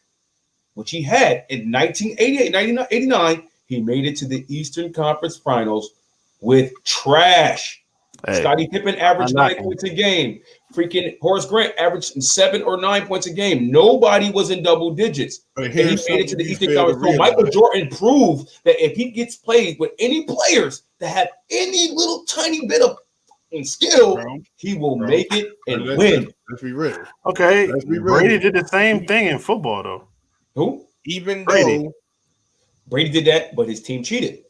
which he had in 1988, 89, he made it to the Eastern Conference Finals with trash. Hey, Scottie Pippen averaged 9 points a game. Freaking Horace Grant averaged 7 or 9 points a game. Nobody was in double digits. And he made it to the Eastern Conference. So Michael Jordan proved that if he gets played with any players that have any little tiny bit of skill, he will make it and win. Let's be real. Okay, Brady did the same thing in football, though. Who? Even Brady. Brady did that, but his team cheated.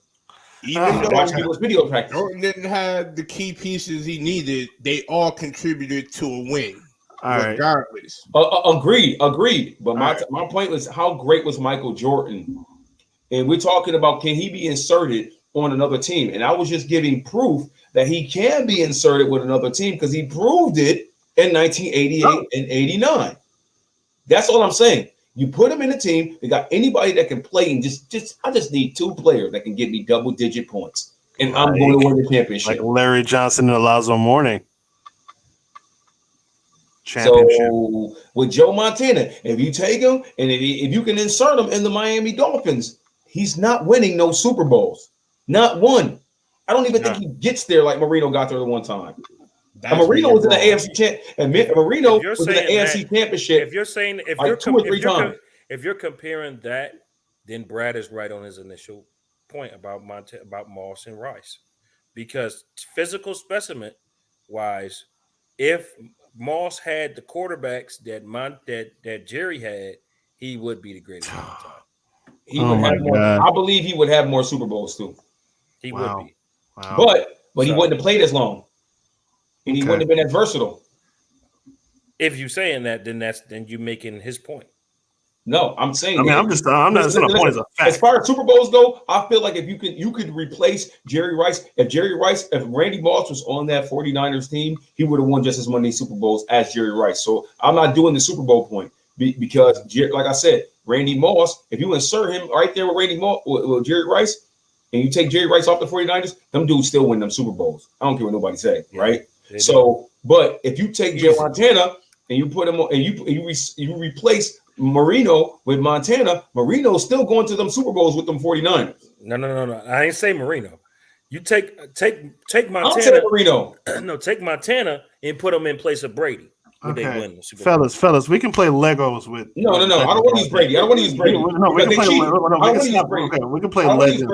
Even though video practice. Jordan didn't have the key pieces he needed, they all contributed to a win. Regardless. Agreed. But my point was, how great was Michael Jordan? And we're talking about, can he be inserted on another team? And I was just giving proof that he can be inserted with another team because he proved it in 1988 and 89. That's all I'm saying. You put him in a team, they got anybody that can play, and I just need 2 players that can get me double-digit points, and I'm going to win the championship. Like Larry Johnson and Alonzo Mourning. So with Joe Montana, if you take him and if you can insert him in the Miami Dolphins, he's not winning no Super Bowls. Not one. I don't even think he gets there like Marino got there the one time. Marino was in the AFC Marino was in the AFC Championship. If you're comparing that, then Brad is right on his initial point about Moss and Rice, because physical specimen wise, if Moss had the quarterbacks that Jerry had, he would be the greatest of all time. He would have more. I believe he would have more Super Bowls too. He would be, but he wouldn't have played as long. And he wouldn't have been as versatile. If you're saying that, then you're making his point. No, I'm saying. I'm not saying the point is a fact. As far as Super Bowls go, I feel like if you could replace Jerry Rice. If Randy Moss was on that 49ers team, he would have won just as many Super Bowls as Jerry Rice. So I'm not doing the Super Bowl point because, like I said, Randy Moss, if you insert him right there with Randy Moss, with Jerry Rice, and you take Jerry Rice off the 49ers, them dudes still win them Super Bowls. I don't care what nobody say, right? So, but if you take Joe Montana and you put him on, and you replace Marino with Montana, Marino's still going to them Super Bowls with them 49ers. No. I ain't say Marino. You take Montana. I'll say Marino. No, take Montana and put him in place of Brady. Okay, fellas, we can play Legos with. No. I don't want to use Brady. No, we can play Legends.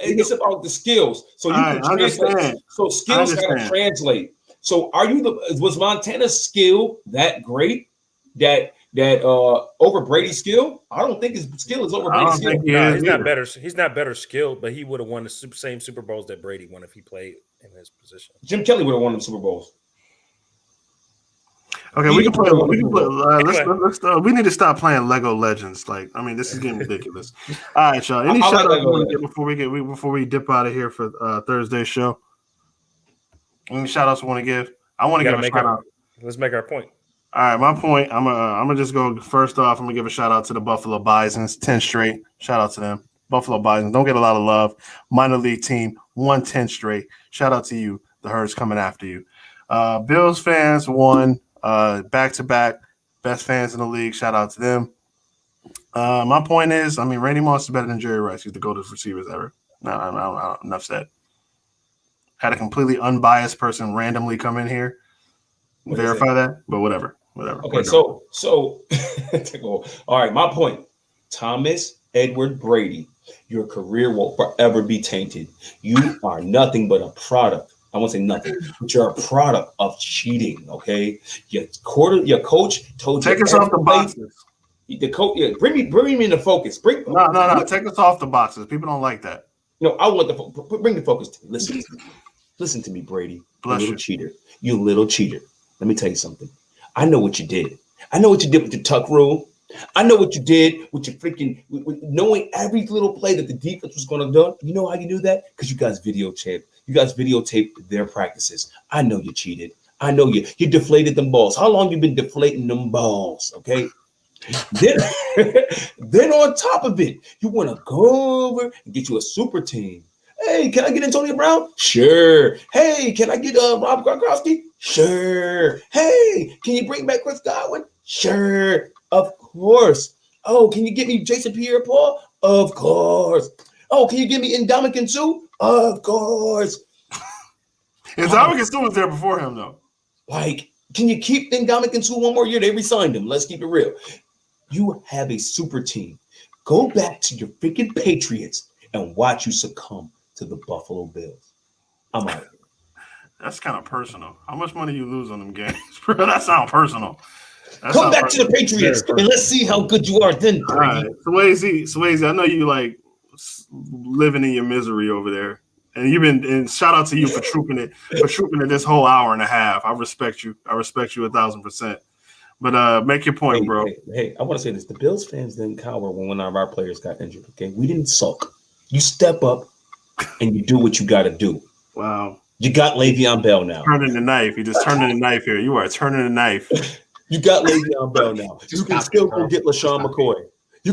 It's about the skills. So you can translate. So skills gotta translate. So was Montana's skill that great that over Brady's skill? I don't think his skill is over Brady's skill. He's not better. He's not better skilled, but he would have won the same Super Bowls that Brady won if he played in his position. Jim Kelly would have won them Super Bowls. Okay, we can play. We need to stop playing Lego Legends. This is getting ridiculous. All right, y'all. Any shout outs before we dip out of here for Thursday's show? Any shout outs we want to give? I want to give a shout out. Let's make our point. All right, my point. I'm gonna just go first off. I'm gonna give a shout out to the Buffalo Bisons, 10 straight. Shout out to them. Buffalo Bisons don't get a lot of love. Minor league team, 110 straight. Shout out to you. The Herd's coming after you. Bills fans won back to back. Best fans in the league. Shout out to them. My point is, I mean, Randy Moss is better than Jerry Rice. He's the greatest receivers ever. No, enough said. Had a completely unbiased person randomly come in here, verify that, but whatever. Okay, so all right, my point. Thomas Edward Brady, your career will forever be tainted. You are nothing but a product. I won't say nothing, but you're a product of cheating. Okay, your coach told you. Take us off the boxes. The coach, bring me into focus. No. Take us off the boxes. People don't like that. No, I want bring the focus to me. Listen to me, Brady. Cheater. You little cheater. Let me tell you something. I know what you did. I know what you did with your tuck rule. I know what you did with your freaking knowing every little play that the defense was going to do. You know how you do that? Because you guys videotaped their practices. I know you cheated. I know you deflated them balls. How long you been deflating them balls? Okay. Then on top of it, you want to go over and get you a super team. Hey, can I get Antonio Brown? Sure. Hey, can I get Rob Gronkowski? Sure. Hey, can you bring back Chris Godwin? Sure. Of course. Oh, can you get me Jason Pierre-Paul? Of course. Oh, can you give me Ndamukong Suh? Of course. Ndamukong Suh was there before him, though. Like, can you keep Ndamukong Suh one more year? They re-signed him. Let's keep it real. You have a super team. Go back to your freaking Patriots and watch you succumb to the Buffalo Bills. I'm out. That's kind of personal. How much money you lose on them games, bro? That sounds personal. Come back to the Patriots and let's see how good you are then. All right, Swayze, I know you like living in your misery over there, and and shout out to you for trooping it this whole hour and a half. I respect you. 1,000%. But make your point, bro. Hey, I want to say this: the Bills fans didn't cower when one of our players got injured. Okay, we didn't sulk. You step up and you do what you got to do. Wow. You got Le'Veon Bell now. Turning the knife. You just turning the knife here. You are turning the knife. You got Le'Veon Bell now. You can still go get LaShawn McCoy. You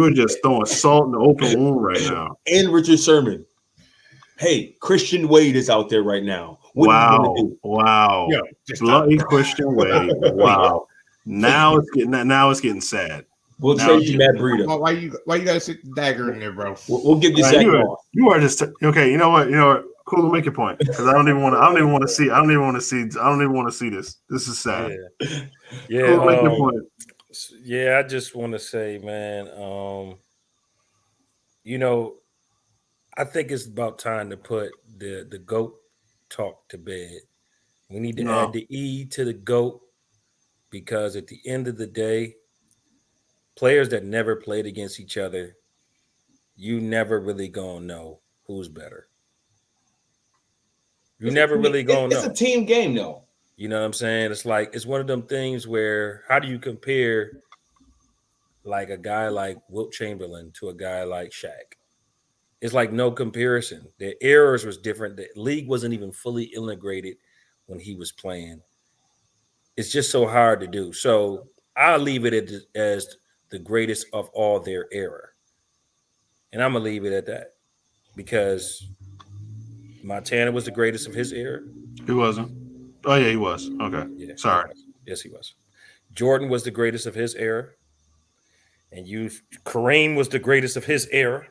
were just throwing salt in the open wound right now. And Richard Sherman. Hey, Christian Wade is out there right now. What are you gonna do? Wow. Bloody Christian Wade. Wow. Now it's getting sad. We'll trade you Matt Breida. Why you gotta stick the dagger in there, bro? We'll give you Zach Moss. You are just okay. You know what? Cool. Make your point because I don't even want to see this. This is sad. Yeah. Cool, make your point. Yeah, I just want to say, man. I think it's about time to put the GOAT talk to bed. We need to add the E to the GOAT because at the end of the day, players that never played against each other, you never really gonna know who's better. You never really gonna know. It's a team game, though. You know what I'm saying? It's like it's one of them things where how do you compare like a guy like Wilt Chamberlain to a guy like Shaq? It's like no comparison. The errors was different. The league wasn't even fully integrated when he was playing. It's just so hard to do. So I'll leave it as the greatest of all their era. And I'm going to leave it at that because Montana was the greatest of his era. He wasn't. Oh, yeah, he was. Okay. Yeah, sorry. Yes, he was. Jordan was the greatest of his era. And Kareem was the greatest of his era.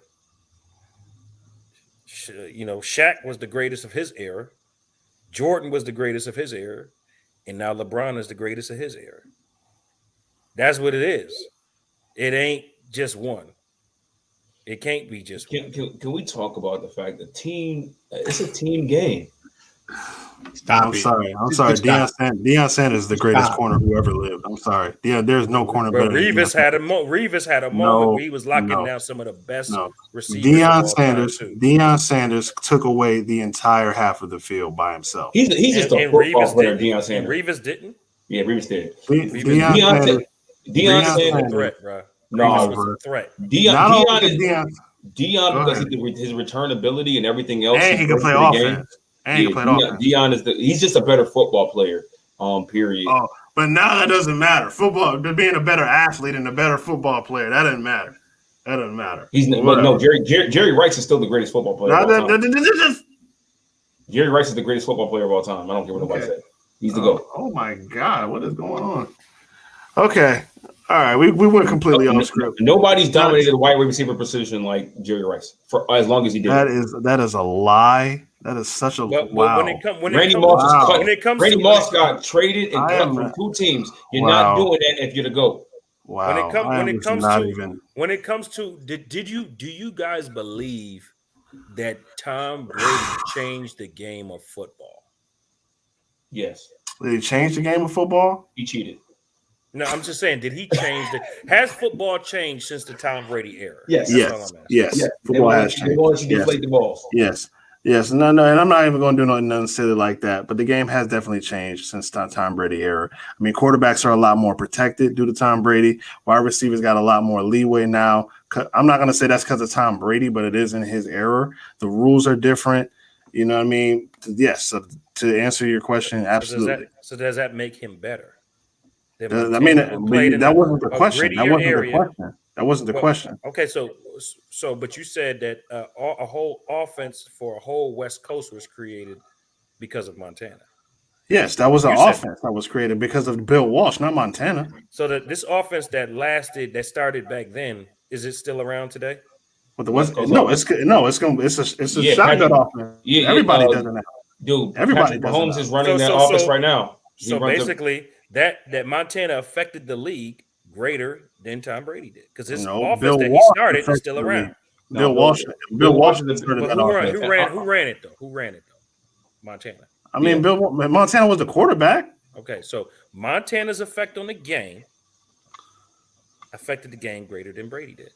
Shaq was the greatest of his era. Jordan was the greatest of his era. And now LeBron is the greatest of his era. That's what it is. It ain't just one. It can't be just one. Can we talk about the fact that it's a team game? I'm sorry. Deion Sanders is the greatest corner who ever lived. I'm sorry. Yeah, there's no corner better. Revis had a moment where he was locking down some of the best receivers. Deion Sanders took away the entire half of the field by himself. He's just a football player, Deion Sanders. And Revis didn't? Yeah, Revis did. Deion Sanders is a threat, bro. No, was a threat. Deion because of his return and everything else. And he can play offense. And he played offense. Deion he's just a better football player. period. Oh, but now that doesn't matter. Football, being a better athlete and a better football player, that doesn't matter. That doesn't matter. But no, Jerry Rice is still the greatest football player of all time. Jerry Rice is the greatest football player of all time. I don't care what nobody said. He's the GOAT. Oh my God, what is going on? Okay. All right, we went completely off script. Nobody's dominated the wide receiver position like Jerry Rice for as long as he did. That is a lie. That is such a wow. Randy Moss got traded and cut from 2 teams. You're not doing that if you're the GOAT. Wow. When it comes to do you guys believe that Tom Brady changed the game of football? Yes. Did he change the game of football? He cheated. No, I'm just saying, did he change has football changed since the Tom Brady era? Yes. Yes. Football has changed. They want you to deflate the balls. Yes. No, and I'm not even going to do nothing silly like that. But the game has definitely changed since the Tom Brady era. I mean, quarterbacks are a lot more protected due to Tom Brady. Wide receivers got a lot more leeway now. I'm not going to say that's because of Tom Brady, but it is in his era. The rules are different. You know what I mean? Yes. So to answer your question, absolutely. So does that make him better? I mean, that wasn't the question. That wasn't the question. Okay, but you said that a whole offense for a whole West Coast was created because of Montana. Yes, that was an offense that was created because of Bill Walsh, not Montana. So that this offense that started back then, is it still around today? But it's a shotgun offense. Yeah, everybody does it now. Dude, everybody does Mahomes is running that offense right now. So basically, that Montana affected the league greater than Tom Brady did because his offense that he started is still around. Bill Walsh started that offense. Who ran it though? Montana. I mean, Montana was the quarterback. Okay, so Montana's effect on the game affected the game greater than Brady did.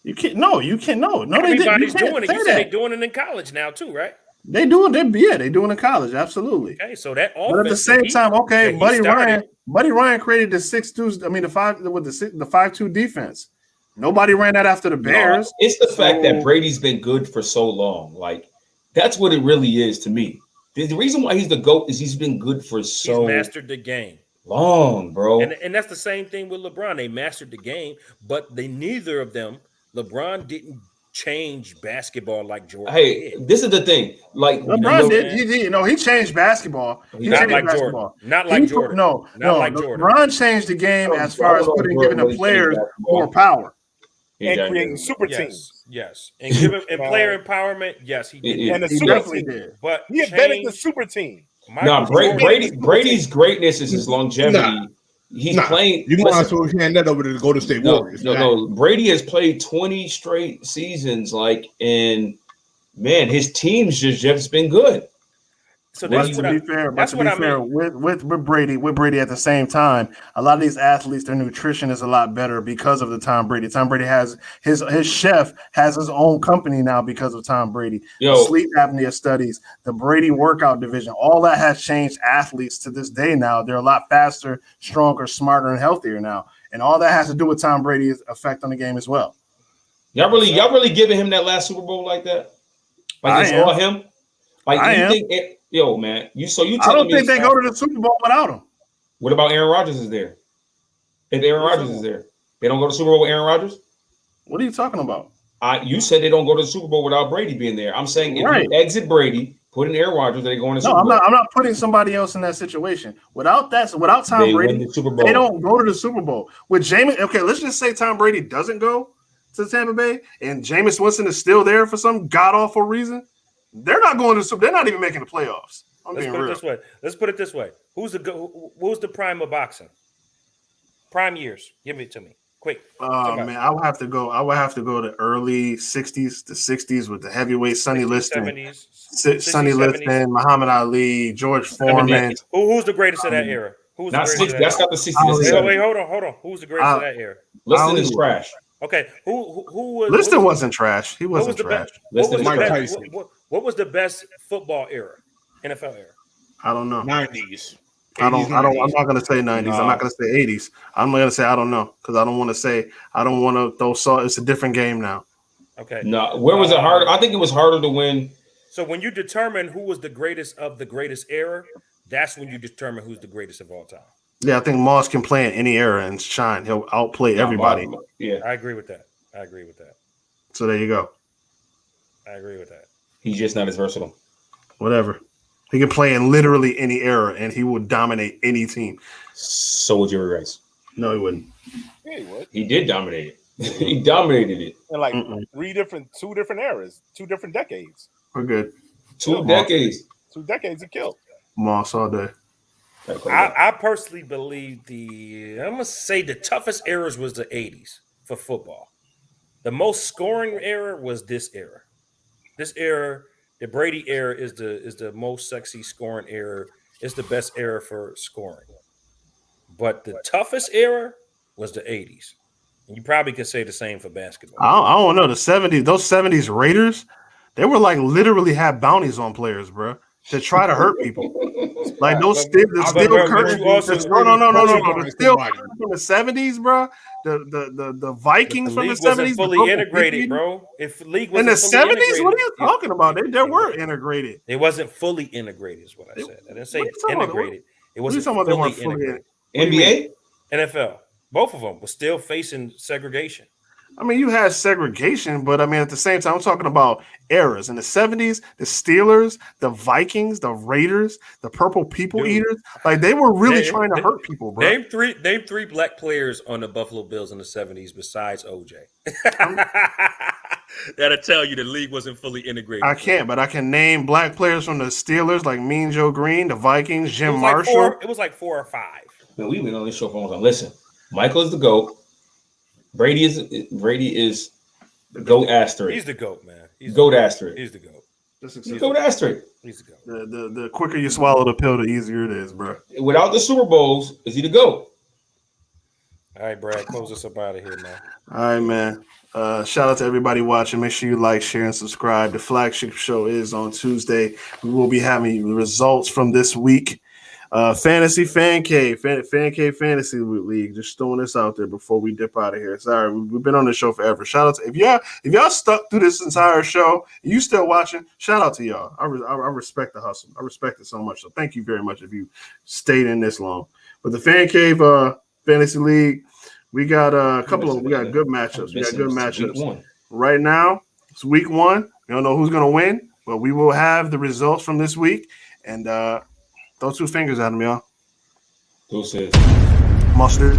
You can't. No, they didn't. Everybody's doing it. You said they're doing it in college now too, right? They do it. They do it in college. Absolutely. Okay, so that offense. But at the same time, Buddy Ryan created the 6-2. I mean, the 5-2 defense. Nobody ran that after the Bears. No, it's the fact that Brady's been good for so long. Like that's what it really is to me. The reason why he's the GOAT is he's been good for so. He's mastered the game. Long, bro. And that's the same thing with LeBron. They mastered the game, but neither of them. LeBron didn't change basketball like Jordan. Hey, this is the thing. Like LeBron did. He changed basketball. Not like Jordan. Not like Jordan. No. LeBron changed the game as far as giving the players more power and creating super teams. Yes, and giving player empowerment. Yes, he did. And the super team. But he invented the super team. Brady's greatness is his longevity. He's playing. You want to hand that over to the Golden State Warriors? No. Brady has played 20 straight seasons, and man, his team's just been good. So to be fair, with Brady at the same time, a lot of these athletes, their nutrition is a lot better because of the Tom Brady. Tom Brady has his chef has his own company now because of Tom Brady. The sleep apnea studies, the Brady workout division, all that has changed athletes to this day. Now they're a lot faster, stronger, smarter, and healthier now, and all that has to do with Tom Brady's effect on the game as well. Y'all really giving him that last Super Bowl like that? Like it's all him? Like yo, man, I don't think they go to the Super Bowl without him. What about Aaron Rodgers is there? If Aaron Rodgers is there, they don't go to the Super Bowl with Aaron Rodgers? What are you talking about? You said they don't go to the Super Bowl without Brady being there. I'm saying if you exit Brady, put in Aaron Rodgers, they go in the Super Bowl. I'm not putting somebody else in that situation. Without Tom Brady, they don't go to the Super Bowl. With Jameis, okay, let's just say Tom Brady doesn't go to Tampa Bay and Jameis Winston is still there for some god-awful reason. They're not going to. They're not even making the playoffs. Let's put it this way. Who's the prime of boxing? Prime years. Give it to me, quick. Man, I would have to go to early '60s, the '60s with the heavyweight Sonny Liston, Muhammad Ali, George Foreman. Who's the greatest of that era? Who's not 60? That's got the 60s. Wait, hold on. Who's the greatest of that era? Liston is trash. Okay, who was? Liston wasn't trash. He wasn't trash. What was the best football era? NFL era? I don't know. 90s. I'm not going to say 90s. No. I'm not going to say 80s. I'm going to say I don't know because I don't want to throw salt. It's a different game now. Okay. No, where was it harder? I think it was harder to win. So when you determine who was the greatest of the greatest era, That's when you determine who's the greatest of all time. Yeah, I think Moss can play in any era and shine. He'll outplay everybody. Yeah, I agree with that. So there you go. I agree with that. He's just not as versatile. Whatever. He can play in literally any era, and he would dominate any team. So would Jerry Rice. No, he wouldn't. Yeah, he would. He did dominate it. He dominated it. In like two different eras, 2 different decades. We're good. 2 decades. 2 decades he killed. Moss all day. I personally believe I'm gonna say the toughest eras was the 80s for football. The most scoring era was this era. This era, the Brady era, is the most sexy scoring era. It's the best era for scoring. But the toughest era was the 80s. And you probably could say the same for basketball. I don't know. The 70s, those 70s Raiders, they were like literally had bounties on players, bro, to try to hurt people. Like those steel curtains. No. The steel curtains from the 70s, bro. The Vikings from the 70s. Fully integrated, bro. If the league in the 70s, what are you talking about? They were integrated. It wasn't fully integrated, is what I said. I didn't say integrated. It wasn't fully integrated. NBA, NFL, both of them were still facing segregation. I mean, you had segregation, but I mean, at the same time, I'm talking about eras. In the 70s, the Steelers, the Vikings, the Raiders, the Purple People Eaters, like they were really trying to hurt people, bro. Name three black players on the Buffalo Bills in the 70s besides OJ. That'll tell you the league wasn't fully integrated. I can't, but I can name black players from the Steelers, like Mean Joe Green, the Vikings, Jim Marshall. It was like 4 or 5. Man, we've been on this show for a long time. Listen, Michael is the GOAT. Brady is the GOAT asterisk. He's the GOAT, man. He's GOAT asterisk. He's the GOAT. He's the GOAT asterisk. He's the GOAT. The quicker you swallow the pill, the easier it is, bro. Without the Super Bowls, is he the GOAT? All right, Brad, close us up out of here, man. All right, man. Shout out to everybody watching. Make sure you like, share, and subscribe. The flagship show is on Tuesday. We will be having results from this week. Fantasy Fan Cave Fantasy League. Just throwing this out there before we dip out of here. Sorry, we've been on the show forever. Shout out to if y'all stuck through this entire show and you still watching. Shout out to y'all. I respect the hustle. I respect it so much. So thank you very much if you stayed in this long. But the Fan Cave Fantasy League, we got we got good matchups. We got good matchups right now. It's week 1. We don't know who's gonna win, but we will have the results from this week and. Throw 2 fingers at him, y'all. Who says? Mustard.